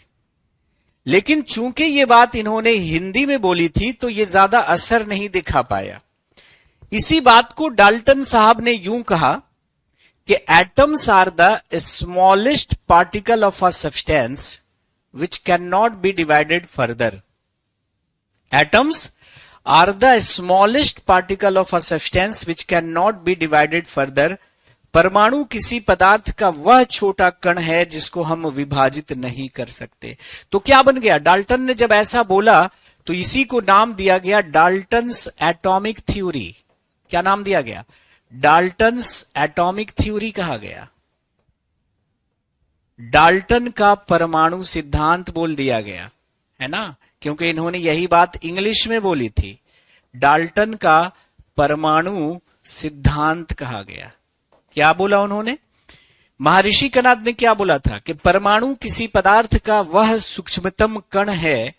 लेकिन चूंकि ये बात इन्होंने हिंदी में बोली थी तो ये ज्यादा असर नहीं दिखा पाया। इसी बात को डाल्टन साहब ने यूं कहा कि atoms are the smallest particle of a substance which cannot be divided further. Atoms are the smallest particle of a substance which cannot be divided further. परमाणु किसी पदार्थ का वह छोटा कण है जिसको हम विभाजित नहीं कर सकते। तो क्या बन गया? डाल्टन ने जब ऐसा बोला तो इसी को नाम दिया गया डाल्टन्स एटॉमिक थ्योरी। क्या नाम दिया गया? डाल्टन्स एटॉमिक थ्योरी कहा गया। डाल्टन का परमाणु सिद्धांत बोल दिया गया, है ना, क्योंकि इन्होंने यही बात इंग्लिश में बोली थी। डाल्टन का परमाणु सिद्धांत कहा गया। क्या बोला उन्होंने? महर्षि कनाद ने क्या बोला था कि परमाणु किसी पदार्थ का वह सूक्ष्मतम कण है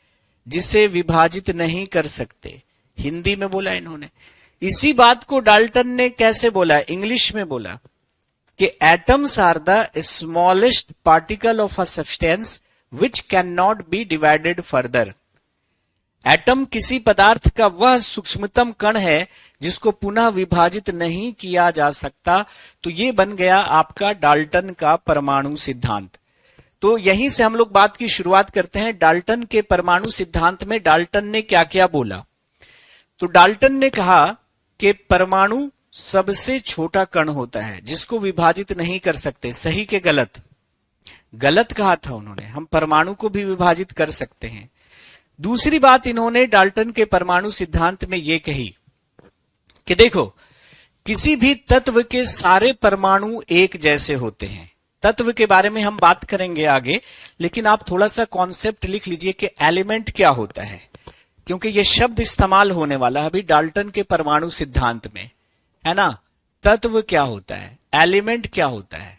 जिसे विभाजित नहीं कर सकते। हिंदी में बोला इन्होंने। इसी बात को डाल्टन ने कैसे बोला? इंग्लिश में बोला कि atoms are the smallest particle of a substance which can not be divided further. Atom किसी पदार्थ का वह सूक्ष्मतम कण है जिसको पुनः विभाजित नहीं किया जा सकता। तो ये बन गया आपका डाल्टन का परमाणु सिद्धांत। तो यहीं से हम लोग बात की शुरुआत करते हैं। डाल्टन के परमाणु सिद्धांत में डाल्टन ने क्या क्या बोला? तो डाल्टन ने कहा कि परमाणु सबसे छोटा कण होता है जिसको विभाजित नहीं कर सकते। सही के गलत? गलत कहा था उन्होंने। हम परमाणु को भी विभाजित कर सकते हैं। दूसरी बात इन्होंने डाल्टन के परमाणु सिद्धांत में यह कही कि देखो, किसी भी तत्व के सारे परमाणु एक जैसे होते हैं। तत्व के बारे में हम बात करेंगे आगे, लेकिन आप थोड़ा सा कॉन्सेप्ट लिख लीजिए कि एलिमेंट क्या होता है, क्योंकि यह शब्द इस्तेमाल होने वाला है अभी डाल्टन के परमाणु सिद्धांत में, है ना। तत्व क्या होता है, एलिमेंट क्या होता है?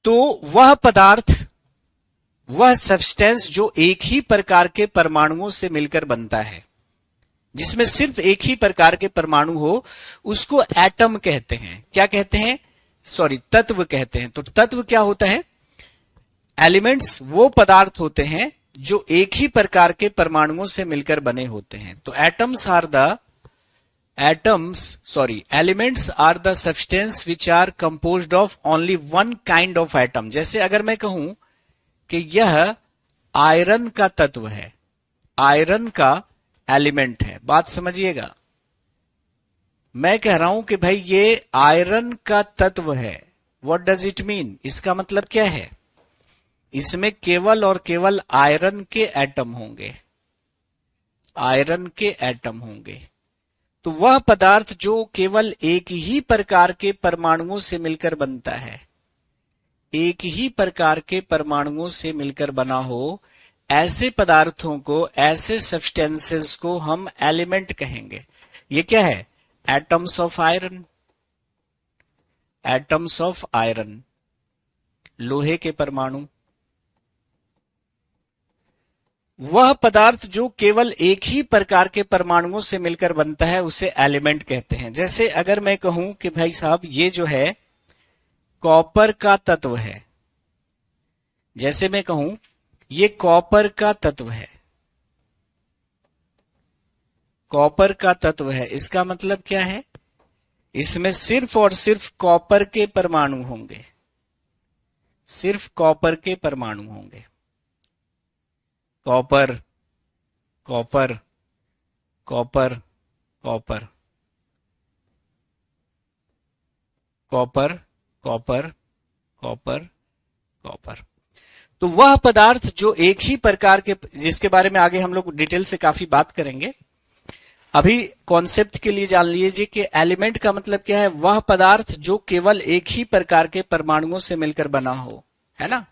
तो वह पदार्थ, वह सब्सटेंस जो एक ही प्रकार के परमाणुओं से मिलकर बनता है, जिसमें सिर्फ एक ही प्रकार के परमाणु हो, उसको एटम कहते हैं। क्या कहते हैं? सॉरी, तत्व कहते हैं। तो तत्व क्या होता है? एलिमेंट्स वो पदार्थ होते हैं जो एक ही प्रकार के परमाणुओं से मिलकर बने होते हैं। तो elements are the substance which are composed of only one kind of atom। जैसे अगर मैं कहूं कि यह आयरन का तत्व है, आयरन का एलिमेंट है, बात समझिएगा। मैं कह रहा हूं कि भाई ये आयरन का तत्व है। What does it mean? इसका मतलब क्या है? इसमें केवल और केवल आयरन के एटम होंगे, आयरन के एटम होंगे। तो वह पदार्थ जो केवल एक ही प्रकार के परमाणुओं से मिलकर बनता है, एक ही प्रकार के परमाणुओं से मिलकर बना हो, ऐसे पदार्थों को, ऐसे सब्सटेंसेस को हम एलिमेंट कहेंगे। ये क्या है? Atoms of iron. Atoms of iron, लोहे के परमाणु। वह पदार्थ जो केवल एक ही प्रकार के परमाणुओं से मिलकर बनता है उसे एलिमेंट कहते हैं। जैसे अगर मैं कहूं कि भाई साहब ये जो है कॉपर का तत्व है, जैसे मैं कहूं ये कॉपर का तत्व है, कॉपर का तत्व है, इसका मतलब क्या है? इसमें सिर्फ और सिर्फ कॉपर के परमाणु होंगे, सिर्फ कॉपर के परमाणु होंगे। Copper, copper, copper, copper, copper, copper, copper, copper. तो वह पदार्थ जो एक ही प्रकार के, जिसके बारे में आगे हम लोग डिटेल से काफी बात करेंगे, अभी कॉन्सेप्ट के लिए जान लीजिए कि एलिमेंट का मतलब क्या है। वह पदार्थ जो केवल एक ही प्रकार के परमाणुओं से मिलकर बना हो, है ना।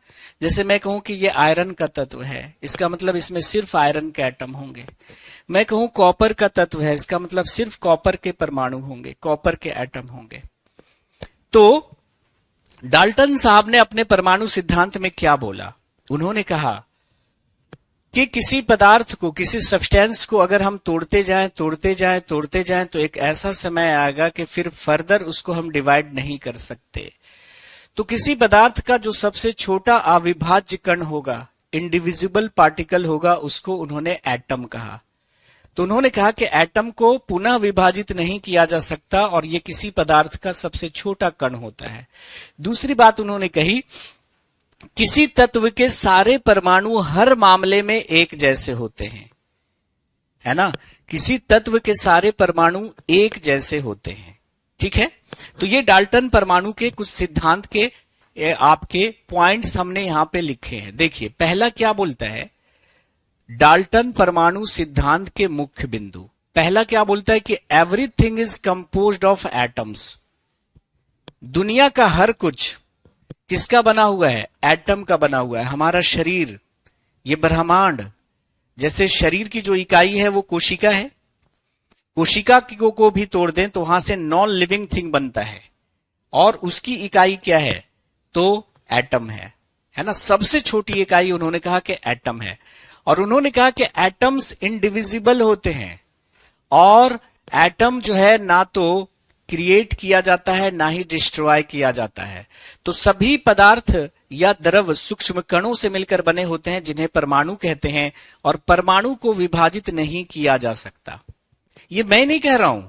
जैसे मैं कहूं कि ये आयरन का तत्व है, इसका मतलब इसमें सिर्फ आयरन के एटम होंगे। मैं कहूं कॉपर का तत्व है, इसका मतलब सिर्फ कॉपर के परमाणु होंगे, कॉपर के एटम होंगे। तो डाल्टन साहब ने अपने परमाणु सिद्धांत में क्या बोला, उन्होंने कहा कि किसी पदार्थ को, किसी सब्सटेंस को अगर हम तोड़ते जाएं, तोड़ते जाएं, तोड़ते जाएं, तो एक ऐसा समय आएगा कि फिर फर्दर उसको हम डिवाइड नहीं कर सकते। तो किसी पदार्थ का जो सबसे छोटा अविभाज्य कण होगा, इंडिविजिबल पार्टिकल होगा, उसको उन्होंने एटम कहा। तो उन्होंने कहा कि एटम को पुनः विभाजित नहीं किया जा सकता और ये किसी पदार्थ का सबसे छोटा कण होता है। दूसरी बात उन्होंने कही, किसी तत्व के सारे परमाणु हर मामले में एक जैसे होते हैं, है ना। किसी तत्व के सारे परमाणु एक जैसे होते हैं, ठीक है। तो ये डाल्टन परमाणु के कुछ सिद्धांत के आपके पॉइंट्स हमने यहां पे लिखे हैं। देखिए, पहला क्या बोलता है डाल्टन परमाणु सिद्धांत के मुख्य बिंदु। पहला क्या बोलता है कि everything is composed of atoms. दुनिया का हर कुछ किसका बना हुआ है, एटम का बना हुआ है। हमारा शरीर, ये ब्रह्मांड, जैसे शरीर की जो इकाई है वो कोशिका है, कोशिका को भी तोड़ दें तो वहां से नॉन लिविंग थिंग बनता है, और उसकी इकाई क्या है, तो एटम है ना। सबसे छोटी इकाई उन्होंने कहा कि एटम है। और उन्होंने कहा कि एटम्स इंडिविजिबल होते हैं, और एटम जो है ना तो क्रिएट किया जाता है ना ही डिस्ट्रॉय किया जाता है। तो सभी पदार्थ या द्रव सूक्ष्म कणों से मिलकर बने होते हैं, जिन्हें परमाणु कहते हैं, और परमाणु को विभाजित नहीं किया जा सकता। ये मैं नहीं कह रहा हूं,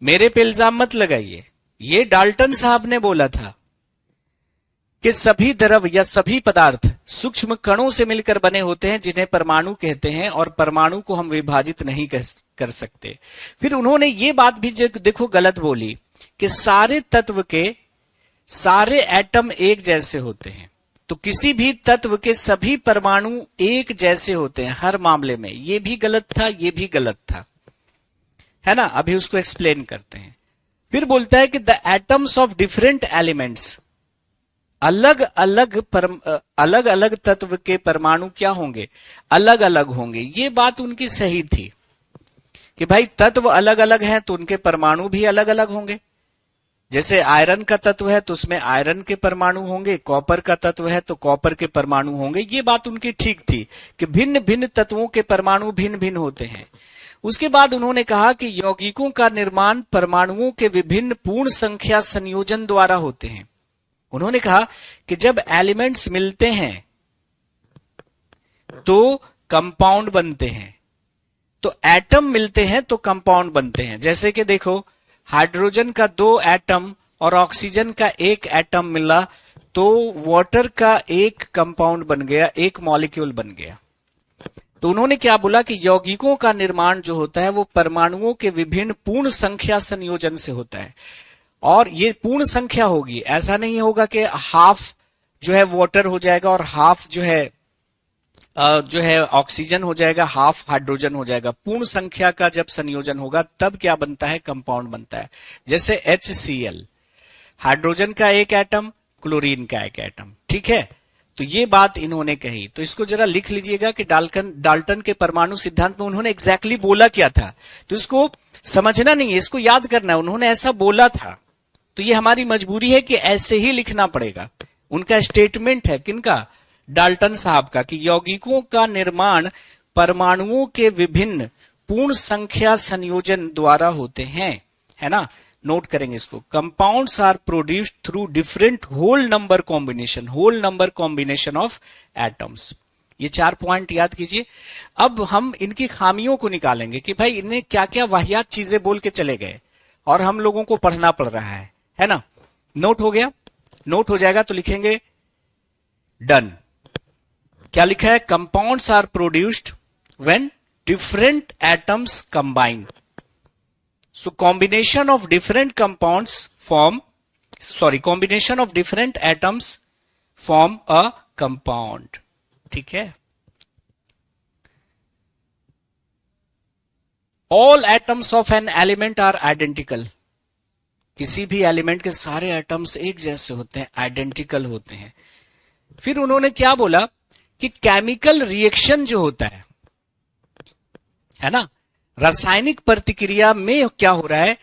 मेरे पे इल्जाम मत लगाइए, ये डाल्टन साहब ने बोला था कि सभी द्रव या सभी पदार्थ सूक्ष्म कणों से मिलकर बने होते हैं, जिन्हें परमाणु कहते हैं, और परमाणु को हम विभाजित नहीं कर सकते। फिर उन्होंने ये बात भी देखो गलत बोली कि सारे तत्व के सारे एटम एक जैसे होते हैं। तो किसी भी तत्व के सभी परमाणु एक जैसे होते हैं हर मामले में, ये भी गलत था, ये भी गलत था, है ना। अभी उसको एक्सप्लेन करते हैं। फिर बोलता है कि the atoms of different elements, अलग अलग तत्व के परमाणु क्या होंगे, अलग अलग होंगे। ये बात उनकी सही थी कि भाई तत्व अलग अलग हैं तो उनके परमाणु भी अलग अलग होंगे। जैसे आयरन का तत्व है तो उसमें आयरन के परमाणु होंगे, कॉपर का तत्व है तो कॉपर के परमाणु होंगे। ये बात उनकी ठीक थी कि भिन्न भिन्न तत्वों के परमाणु भिन्न भिन्न होते हैं। उसके बाद उन्होंने कहा कि यौगिकों का निर्माण परमाणुओं के विभिन्न पूर्ण संख्या संयोजन द्वारा होते हैं। उन्होंने कहा कि जब एलिमेंट्स मिलते हैं तो कंपाउंड बनते हैं, तो एटम मिलते हैं तो कंपाउंड बनते हैं। जैसे कि देखो, हाइड्रोजन का 2 एटम और ऑक्सीजन का 1 एटम मिला तो वाटर का एक कंपाउंड बन गया, एक मॉलिक्यूल बन गया। तो उन्होंने क्या बोला कि यौगिकों का निर्माण जो होता है वो परमाणुओं के विभिन्न पूर्ण संख्या संयोजन से होता है। और ये पूर्ण संख्या होगी, ऐसा नहीं होगा कि हाफ जो है वाटर हो जाएगा और हाफ जो है ऑक्सीजन हो जाएगा, हाफ हाइड्रोजन हो जाएगा। पूर्ण संख्या का जब संयोजन होगा तब क्या बनता है, कंपाउंड बनता है। जैसे HCl, हाइड्रोजन का 1 एटम, क्लोरीन का 1 एटम, ठीक है। तो ये बात इन्होंने कही, तो इसको जरा लिख लीजिएगा कि डाल्टन के परमाणु सिद्धांत में उन्होंने एग्जैक्टली बोला क्या था। तो इसको समझना नहीं है, इसको याद करना है, उन्होंने ऐसा बोला था। तो ये हमारी मजबूरी है कि ऐसे ही लिखना पड़ेगा। उनका स्टेटमेंट है, किनका, डाल्टन साहब का, कि यौगिकों का निर्माण परमाणुओं के विभिन्न पूर्ण संख्या संयोजन द्वारा होते हैं, है ना। नोट करेंगे इसको। Compounds are produced through different whole number combination of atoms. ये 4 पॉइंट याद कीजिए। अब हम इनकी खामियों को निकालेंगे कि भाई इन्हें क्या क्या वाहियात चीजें बोल के चले गए और हम लोगों को पढ़ना पड़ रहा है ना। नोट हो गया, नोट हो जाएगा तो लिखेंगे डन। क्या लिखा है? Compounds are produced when different atoms combine. So combination of different compounds combination of different atoms form a compound. ठीक है. All atoms of an element are identical. किसी भी एलिमेंट के सारे एटम्स एक जैसे होते हैं, आइडेंटिकल होते हैं. फिर उन्होंने क्या बोला कि केमिकल रिएक्शन जो होता है ना, रासायनिक प्रतिक्रिया में क्या हो रहा है?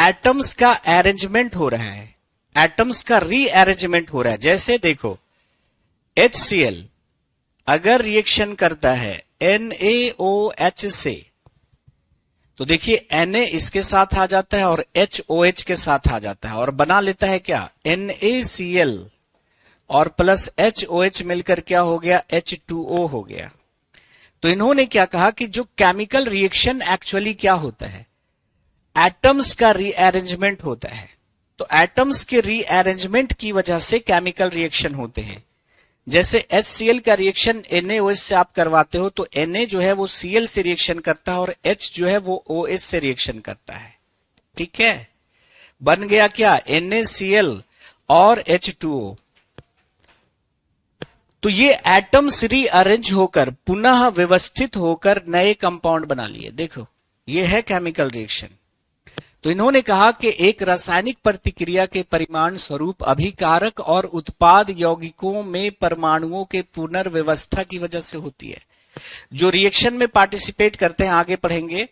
एटम्स का अरेंजमेंट हो रहा है, एटम्स का रीअरेंजमेंट हो रहा है. जैसे देखो HCl अगर रिएक्शन करता है NaOH से, तो देखिए Na इसके साथ आ जाता है और HOH के साथ आ जाता है और बना लेता है क्या? NaCl और प्लस HOH मिलकर क्या हो गया? H2O हो गया. तो इन्होंने क्या कहा कि जो केमिकल रिएक्शन एक्चुअली क्या होता है? एटम्स का रीअरेंजमेंट होता है. तो एटम्स के रीअरेंजमेंट की वजह से केमिकल रिएक्शन होते हैं. जैसे HCl का रिएक्शन NaOH से आप करवाते हो तो Na जो है वो Cl से रिएक्शन करता है और H जो है वो OH से रिएक्शन करता है. ठीक है, बन गया क्या? NaCl और H2O. तो ये एटम्स रीअरेंज होकर पुनः व्यवस्थित होकर नए कंपाउंड बना लिए. देखो ये है केमिकल रिएक्शन. तो इन्होंने कहा कि एक रासायनिक प्रतिक्रिया के परिमाण स्वरूप अभिकारक और उत्पाद यौगिकों में परमाणुओं के पुनर्व्यवस्था की वजह से होती है. जो रिएक्शन में पार्टिसिपेट करते हैं, आगे पढ़ेंगे,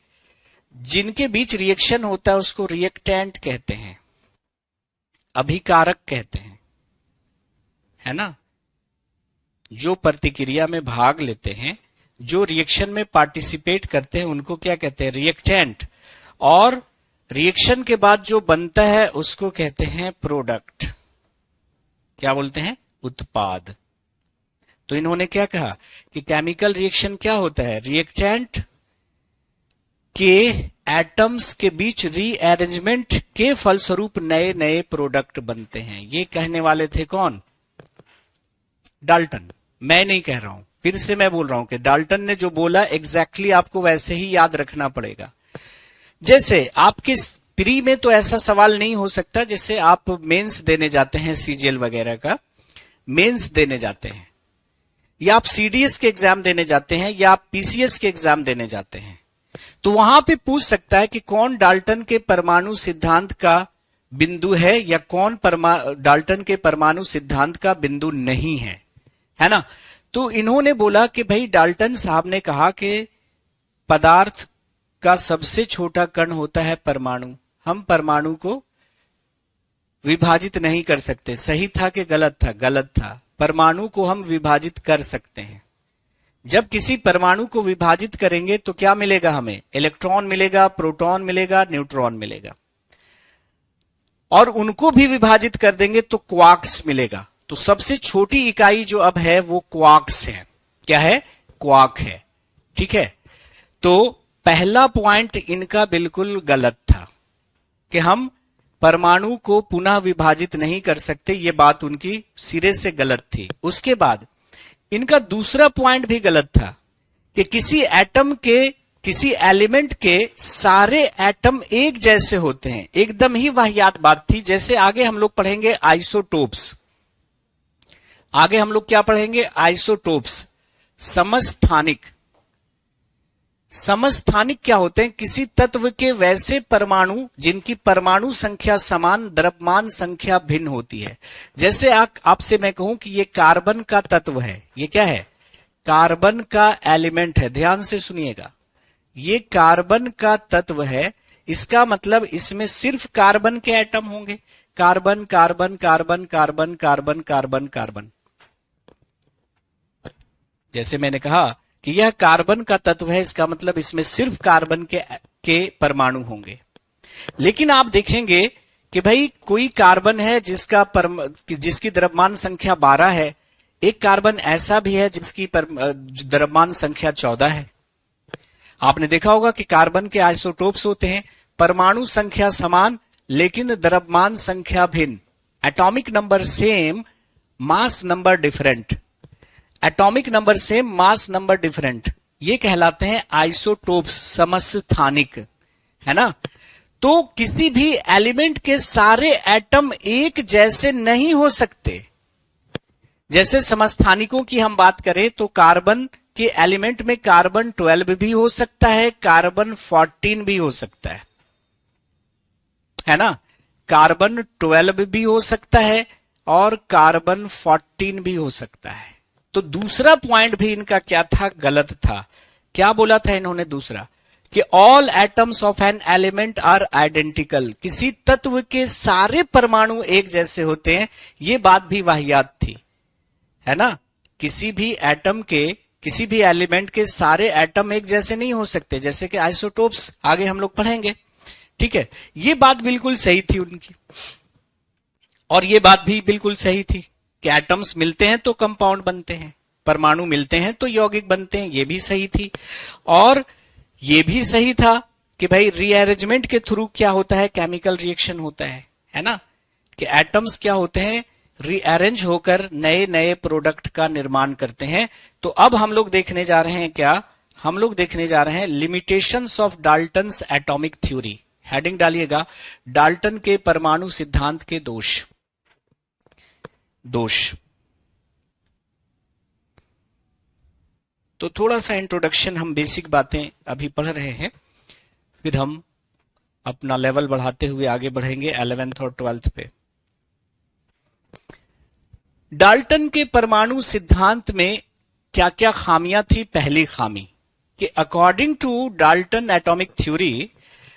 जिनके बीच रिएक्शन होता है उसको रिएक्टेंट कहते हैं, अभिकारक कहते हैं, है ना. जो प्रतिक्रिया में भाग लेते हैं, जो रिएक्शन में पार्टिसिपेट करते हैं, उनको क्या कहते हैं? रिएक्टेंट. और रिएक्शन के बाद जो बनता है उसको कहते हैं प्रोडक्ट. क्या बोलते हैं? उत्पाद. तो इन्होंने क्या कहा कि केमिकल रिएक्शन क्या होता है? रिएक्टेंट के एटम्स के बीच रीअरेंजमेंट के फलस्वरूप नए नए प्रोडक्ट बनते हैं. ये कहने वाले थे कौन? डाल्टन. मैं नहीं कह रहा हूं, फिर से मैं बोल रहा हूं कि डाल्टन ने जो बोला एग्जैक्टली आपको वैसे ही याद रखना पड़ेगा. जैसे आपके प्री में तो ऐसा सवाल नहीं हो सकता. जैसे आप मेंस देने जाते हैं, CGL वगैरह का मेंस देने जाते हैं, या आप CDS के एग्जाम देने जाते हैं, या आप PCS के एग्जाम देने जाते हैं, तो वहां पे पूछ सकता है कि कौन डाल्टन के परमाणु सिद्धांत का बिंदु है या कौन डाल्टन के परमाणु सिद्धांत का बिंदु नहीं है, है ना. तो इन्होंने बोला कि भाई डाल्टन साहब ने कहा कि पदार्थ का सबसे छोटा कण होता है परमाणु. हम परमाणु को विभाजित नहीं कर सकते. सही था कि गलत था? गलत था. परमाणु को हम विभाजित कर सकते हैं. जब किसी परमाणु को विभाजित करेंगे तो क्या मिलेगा हमें? इलेक्ट्रॉन मिलेगा, प्रोटॉन मिलेगा, न्यूट्रॉन मिलेगा. और उनको भी विभाजित कर देंगे तो क्वार्क्स मिलेगा. तो सबसे छोटी इकाई जो अब है वो क्वार्क्स है. क्या है? क्वार्क है. ठीक है. तो पहला पॉइंट इनका बिल्कुल गलत था कि हम परमाणु को पुनः विभाजित नहीं कर सकते. ये बात उनकी सिरे से गलत थी. उसके बाद इनका दूसरा पॉइंट भी गलत था कि किसी एटम के, किसी एलिमेंट के सारे एटम एक जैसे होते हैं. एकदम ही वाहियात बात थी. जैसे आगे हम लोग पढ़ेंगे आइसोटोप्स. आगे हम लोग क्या पढ़ेंगे? आइसोटोप्स, समस्थानिक. समस्थानिक क्या होते हैं? किसी तत्व के वैसे परमाणु जिनकी परमाणु संख्या समान, द्रव्यमान संख्या भिन्न होती है. जैसे आपसे मैं कहूं कि ये कार्बन का तत्व है. ये क्या है? कार्बन का एलिमेंट है. ध्यान से सुनिएगा, ये कार्बन का तत्व है. इसका मतलब इसमें सिर्फ कार्बन के एटम होंगे. Carbon carbon carbon carbon carbon carbon carbon. जैसे मैंने कहा कि यह कार्बन का तत्व है, इसका मतलब इसमें सिर्फ कार्बन के परमाणु होंगे. लेकिन आप देखेंगे कि भाई कोई कार्बन है जिसकी द्रव्यमान संख्या 12 है. एक कार्बन ऐसा भी है जिसकी द्रव्यमान संख्या 14 है. आपने देखा होगा कि कार्बन के आइसोटोप्स होते हैं, परमाणु संख्या समान लेकिन द्रव्यमान संख्या भिन्न. Atomic number same, mass number different. Atomic number same, mass number different, ये कहलाते हैं आइसोटोप्स, समस्थानिक, है ना। तो किसी भी एलिमेंट के सारे एटम एक जैसे नहीं हो सकते। जैसे समस्थानिकों की हम बात करें तो कार्बन के एलिमेंट में कार्बन 12 भी हो सकता है, कार्बन 14 भी हो सकता है ना। कार्बन 12 भी हो सकता है और कार्बन 14 भी हो सकता है। तो दूसरा पॉइंट भी इनका क्या था, गलत था। क्या बोला था इन्होंने दूसरा, कि all atoms of an element are identical, किसी तत्व के सारे परमाणु एक जैसे होते हैं। ये बात भी वाहियात थी, है ना। किसी भी एटम के, किसी भी एलिमेंट के सारे एटम एक जैसे नहीं हो सकते, जैसे कि आइसोटोप्स, आगे हम लोग पढ़ेंगे, ठीक है। ये बात बिल्कुल सही थी उनकी, और ये बात भी बिल्कुल सही थी कि एटम्स मिलते हैं तो कंपाउंड बनते हैं, परमाणु मिलते हैं तो यौगिक बनते हैं, ये भी सही थी। और ये भी सही था कि भाई रीअरेंजमेंट के थ्रू क्या होता है, केमिकल रिएक्शन होता है ना, कि एटम्स क्या होते हैं, रीअरेंज होकर नए नए प्रोडक्ट का निर्माण करते हैं। तो अब हम लोग देखने जा रहे हैं क्या, हम लोग देखने जा रहे हैं limitations of Dalton's atomic theory. Heading डालिएगा, डाल्टन के परमाणु सिद्धांत के दोष। तो थोड़ा सा इंट्रोडक्शन, हम बेसिक बातें अभी पढ़ रहे हैं, फिर हम अपना लेवल बढ़ाते हुए आगे बढ़ेंगे 11th और 12th पे। डाल्टन के परमाणु सिद्धांत में क्या क्या खामियां थी। पहली खामी कि according to Dalton atomic theory,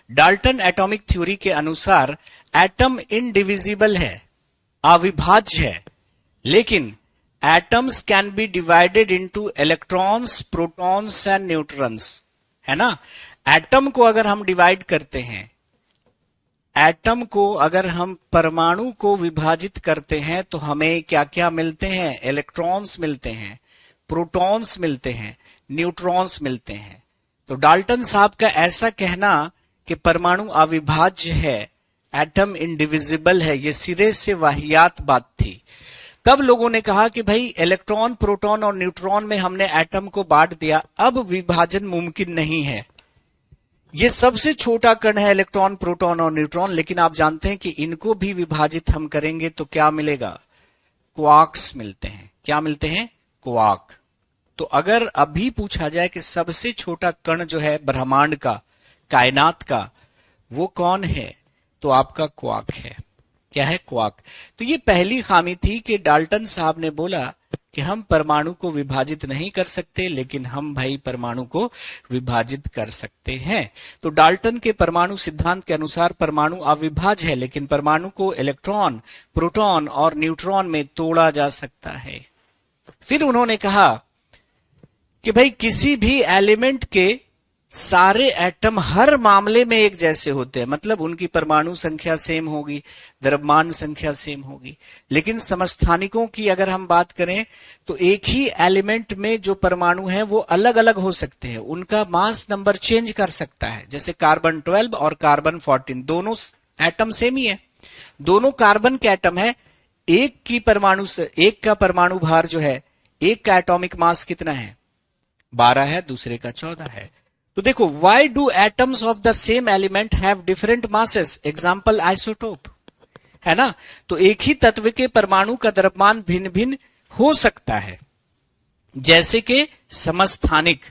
Dalton atomic theory के अनुसार एटम इनडिविजिबल है, अविभाज्य है, लेकिन atoms can be divided into electrons, protons and neutrons, है ना। एटम को अगर हम डिवाइड करते हैं, एटम को अगर हम परमाणु को विभाजित करते हैं तो हमें क्या क्या मिलते हैं, इलेक्ट्रॉन्स मिलते हैं, प्रोटॉन्स मिलते हैं, न्यूट्रॉन्स मिलते हैं। तो डाल्टन साहब का ऐसा कहना कि परमाणु अविभाज्य है, एटम इंडिविजिबल है, ये सिरे से वाहियात बात थी। तब लोगों ने कहा कि भाई इलेक्ट्रॉन, प्रोटॉन और न्यूट्रॉन में हमने एटम को बांट दिया, अब विभाजन मुमकिन नहीं है। ये सबसे छोटा कण है इलेक्ट्रॉन, प्रोटॉन और न्यूट्रॉन, लेकिन आप जानते हैं कि इनको भी विभाजित हम करेंगे तो क्या मिलेगा, क्वार्क्स मिलते हैं। क्या मिलते हैं, क्वार्क। तो अगर अभी पूछा जाए कि सबसे छोटा कण जो है ब्रह्मांड का, कायनात का, वो कौन है, तो आपका क्वार्क है। क्या है, क्वार्क। तो ये पहली खामी थी कि डाल्टन साहब ने बोला कि हम परमाणु को विभाजित नहीं कर सकते, लेकिन हम भाई परमाणु को विभाजित कर सकते हैं। तो डाल्टन के परमाणु सिद्धांत के अनुसार परमाणु अविभाज्य है, लेकिन परमाणु को इलेक्ट्रॉन, प्रोटॉन और न्यूट्रॉन में तोड़ा जा सकता है। फिर उन्होंने कहा कि भाई किसी भी एलिमेंट के सारे एटम हर मामले में एक जैसे होते हैं, मतलब उनकी परमाणु संख्या सेम होगी, द्रव्यमान संख्या सेम होगी। लेकिन समस्थानिकों की अगर हम बात करें तो एक ही एलिमेंट में जो परमाणु हैं वो अलग अलग हो सकते हैं, उनका मास नंबर चेंज कर सकता है। जैसे कार्बन 12 और कार्बन 14 दोनों एटम सेम ही है, दोनों कार्बन के एटम है, एक की परमाणु से, एक का परमाणु भार जो है, एक का एटॉमिक मास कितना है, 12 है, दूसरे का 14 है। तो देखो, why do atoms of the same element have different masses, example isotope, है ना। तो एक ही तत्व के परमाणु का द्रव्यमान भिन्न भिन्न हो सकता है, जैसे कि समस्थानिक।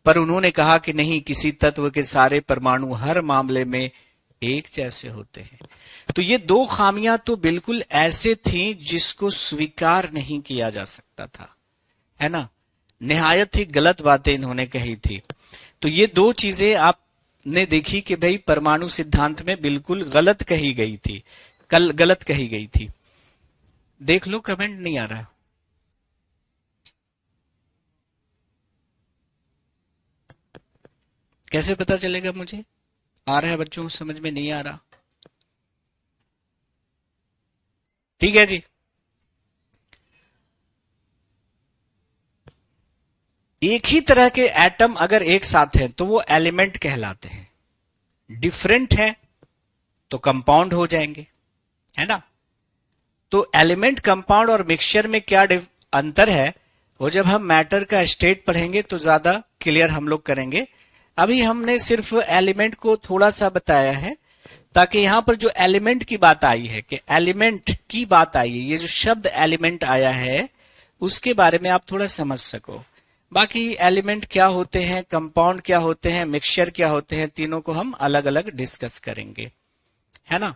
पर उन्होंने कहा कि नहीं, किसी तत्व के सारे परमाणु हर मामले में एक जैसे होते हैं। तो ये दो खामियां तो बिल्कुल ऐसे थी जिसको स्वीकार नहीं किया जा सकता था, है ना। निहायत ही गलत बातें इन्होंने कही थी। तो ये दो चीजें आपने देखी कि भाई परमाणु सिद्धांत में बिल्कुल गलत कही गई थी, गलत कही गई थी। देख लो, कमेंट नहीं आ रहा। कैसे पता चलेगा मुझे, आ रहा है बच्चों को समझ में, नहीं आ रहा? ठीक है जी। एक ही तरह के एटम अगर एक साथ हैं तो वो एलिमेंट कहलाते हैं, डिफरेंट है तो कंपाउंड हो जाएंगे, है ना। तो एलिमेंट, कंपाउंड और मिक्सचर में क्या अंतर है, वो जब हम मैटर का स्टेट पढ़ेंगे तो ज्यादा क्लियर हम लोग करेंगे। अभी हमने सिर्फ एलिमेंट को थोड़ा सा बताया है, ताकि यहां पर जो एलिमेंट की बात आई है, कि एलिमेंट की बात आई है, ये जो शब्द एलिमेंट आया है उसके बारे में आप थोड़ा समझ सको। बाकी एलिमेंट क्या होते हैं, कंपाउंड क्या होते हैं, मिक्सचर क्या होते हैं, तीनों को हम अलग अलग डिस्कस करेंगे, है ना।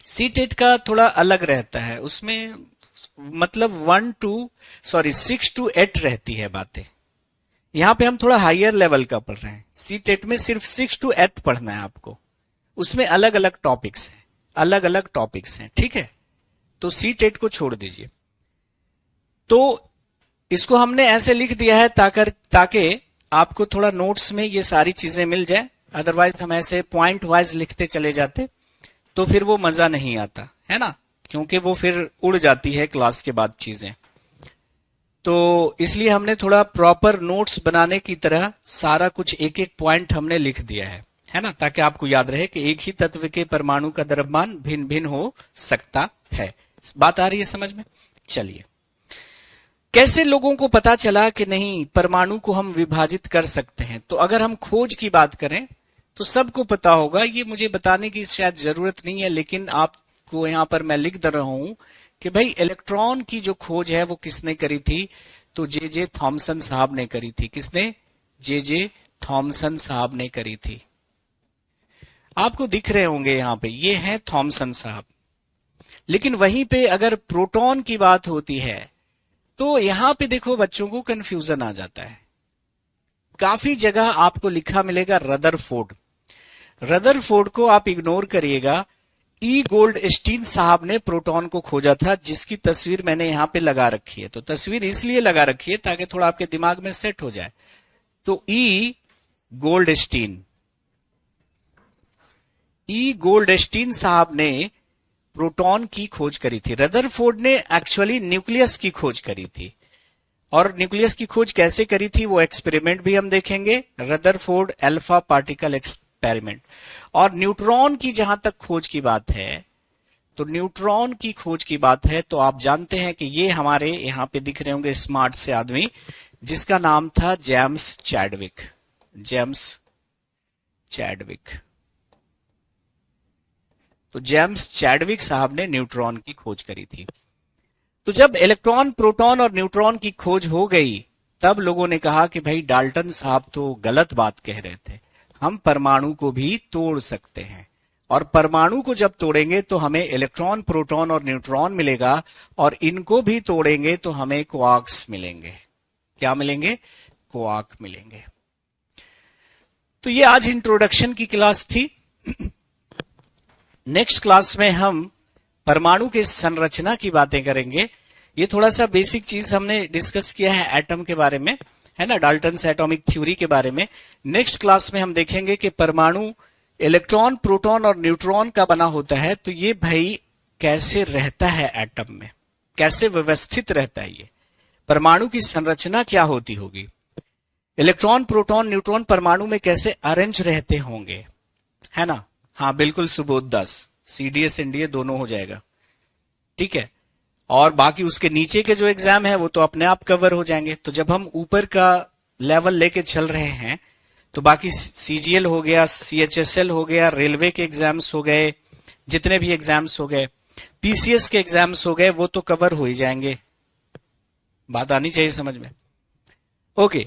सीटेट का थोड़ा अलग रहता है, उसमें मतलब 6 to 8 रहती है बातें। यहां पे हम थोड़ा हायर लेवल का पढ़ रहे हैं। सीटेट में सिर्फ 6 to 8 पढ़ना है आपको, उसमें अलग अलग टॉपिक्स हैं, अलग अलग टॉपिक्स हैं, ठीक है। तो सीटेट को छोड़ दीजिए। तो इसको हमने ऐसे लिख दिया है ताकि आपको थोड़ा नोट्स में ये सारी चीजें मिल जाए। अदरवाइज हम ऐसे पॉइंट वाइज लिखते चले जाते तो फिर वो मजा नहीं आता, है ना, क्योंकि वो फिर उड़ जाती है क्लास के बाद चीजें। तो इसलिए हमने थोड़ा प्रॉपर नोट्स बनाने की तरह सारा कुछ एक एक पॉइंट हमने लिख दिया है ना, ताकि आपको याद रहे कि एक ही तत्व के परमाणु का द्रव्यमान भिन्न भिन्न हो सकता है। बात आ रही है समझ में? चलिए, कैसे लोगों को पता चला कि नहीं परमाणु को हम विभाजित कर सकते हैं? तो अगर हम खोज की बात करें तो सबको पता होगा, ये मुझे बताने की शायद जरूरत नहीं है, लेकिन आपको यहां पर मैं लिख दे रहा हूं कि भाई इलेक्ट्रॉन की जो खोज है वो किसने करी थी? तो जे थॉमसन साहब ने करी थी। किसने? जे थॉमसन साहब ने करी थी। आपको दिख रहे होंगे यहां पे, ये हैं थॉमसन साहब। लेकिन वहीं पे अगर प्रोटॉन की बात होती है तो यहां पे देखो बच्चों को कंफ्यूजन आ जाता है। काफी जगह आपको लिखा मिलेगा रदरफोर्ड। रदरफोर्ड को आप इग्नोर करिएगा। ई गोल्डस्टीन साहब ने प्रोटॉन को खोजा था, जिसकी तस्वीर मैंने यहां पे लगा रखी है। तो तस्वीर इसलिए लगा रखी है ताकि थोड़ा आपके दिमाग में सेट हो जाए। तो ई गोल्डस्टीन साहब ने प्रोटॉन की खोज करी थी। रदरफोर्ड ने एक्चुअली न्यूक्लियस की खोज करी थी। और न्यूक्लियस की खोज कैसे करी थी वो एक्सपेरिमेंट भी हम देखेंगे, रदरफोर्ड अल्फा पार्टिकल एक्सपेरिमेंट। और न्यूट्रॉन की जहां तक खोज की बात है, तो न्यूट्रॉन की खोज की बात है तो आप जानते हैं कि ये हमारे यहां पे दिख रहे होंगे स्मार्ट से आदमी, जिसका नाम था जेम्स चैडविक। तो जेम्स चैडविक साहब ने न्यूट्रॉन की खोज करी थी। तो जब इलेक्ट्रॉन, प्रोटॉन और न्यूट्रॉन की खोज हो गई, तब लोगों ने कहा कि भाई डाल्टन साहब तो गलत बात कह रहे थे, हम परमाणु को भी तोड़ सकते हैं। और परमाणु को जब तोड़ेंगे तो हमें इलेक्ट्रॉन, प्रोटॉन और न्यूट्रॉन मिलेगा, और इनको भी तोड़ेंगे तो हमें क्वार्क्स मिलेंगे। क्या मिलेंगे? क्वार्क मिलेंगे। तो ये आज इंट्रोडक्शन की क्लास थी। नेक्स्ट क्लास में हम परमाणु के संरचना की बातें करेंगे। ये थोड़ा सा बेसिक चीज हमने डिस्कस किया है एटम के बारे में, है ना, डाल्टन्स एटॉमिक थ्योरी के बारे में। नेक्स्ट क्लास में हम देखेंगे कि परमाणु इलेक्ट्रॉन, प्रोटॉन और न्यूट्रॉन का बना होता है, तो ये भाई कैसे रहता है एटम में, कैसे व्यवस्थित रहता है, ये परमाणु की संरचना क्या होती होगी, इलेक्ट्रॉन, प्रोटॉन, न्यूट्रॉन परमाणु में कैसे अरेंज रहते होंगे, है ना। हाँ बिल्कुल सुबोध दास, सीडीएस एनडीए दोनों हो जाएगा, ठीक है। और बाकी उसके नीचे के जो एग्जाम है वो तो अपने आप कवर हो जाएंगे। तो जब हम ऊपर का लेवल लेके चल रहे हैं तो बाकी सीजीएल हो गया, सीएचएसएल हो गया, रेलवे के एग्जाम्स हो गए, जितने भी एग्जाम्स हो गए, पीसीएस के एग्जाम्स हो गए, वो तो कवर हो ही जाएंगे। बात आनी चाहिए समझ में। ओके,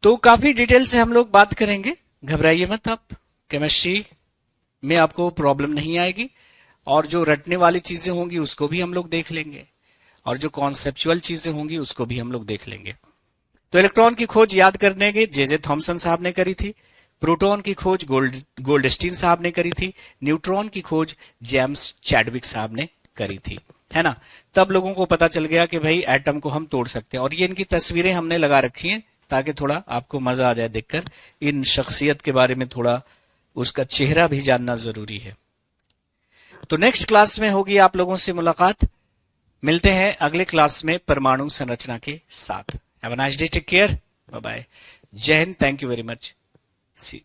तो काफी डिटेल से हम लोग बात करेंगे, घबराइए मत आप। केमिस्ट्री में आपको प्रॉब्लम नहीं आएगी, और जो रटने वाली चीजें होंगी उसको भी हम लोग देख लेंगे, और जो कॉन्सेप्चुअल चीजें होंगी उसको भी हम लोग देख लेंगे। तो इलेक्ट्रॉन की खोज याद करने के जे थॉमसन साहब ने करी थी, प्रोटॉन की खोज गोल्डस्टीन साहब ने करी थी, न्यूट्रॉन की खोज जेम्स चैडविक साहब ने करी थी, है ना। तब लोगों को पता चल गया कि भाई एटम को हम तोड़ सकते हैं। और ये इनकी तस्वीरें हमने लगा रखी हैं ताकि थोड़ा आपको मजा आ जाए देखकर। इन शख्सियत के बारे में थोड़ा उसका चेहरा भी जानना जरूरी है। तो नेक्स्ट क्लास में होगी आप लोगों से मुलाकात। मिलते हैं अगले क्लास में परमाणु संरचना के साथ। Have a nice day, take care, bye bye, Jai Hind, thank you very much, C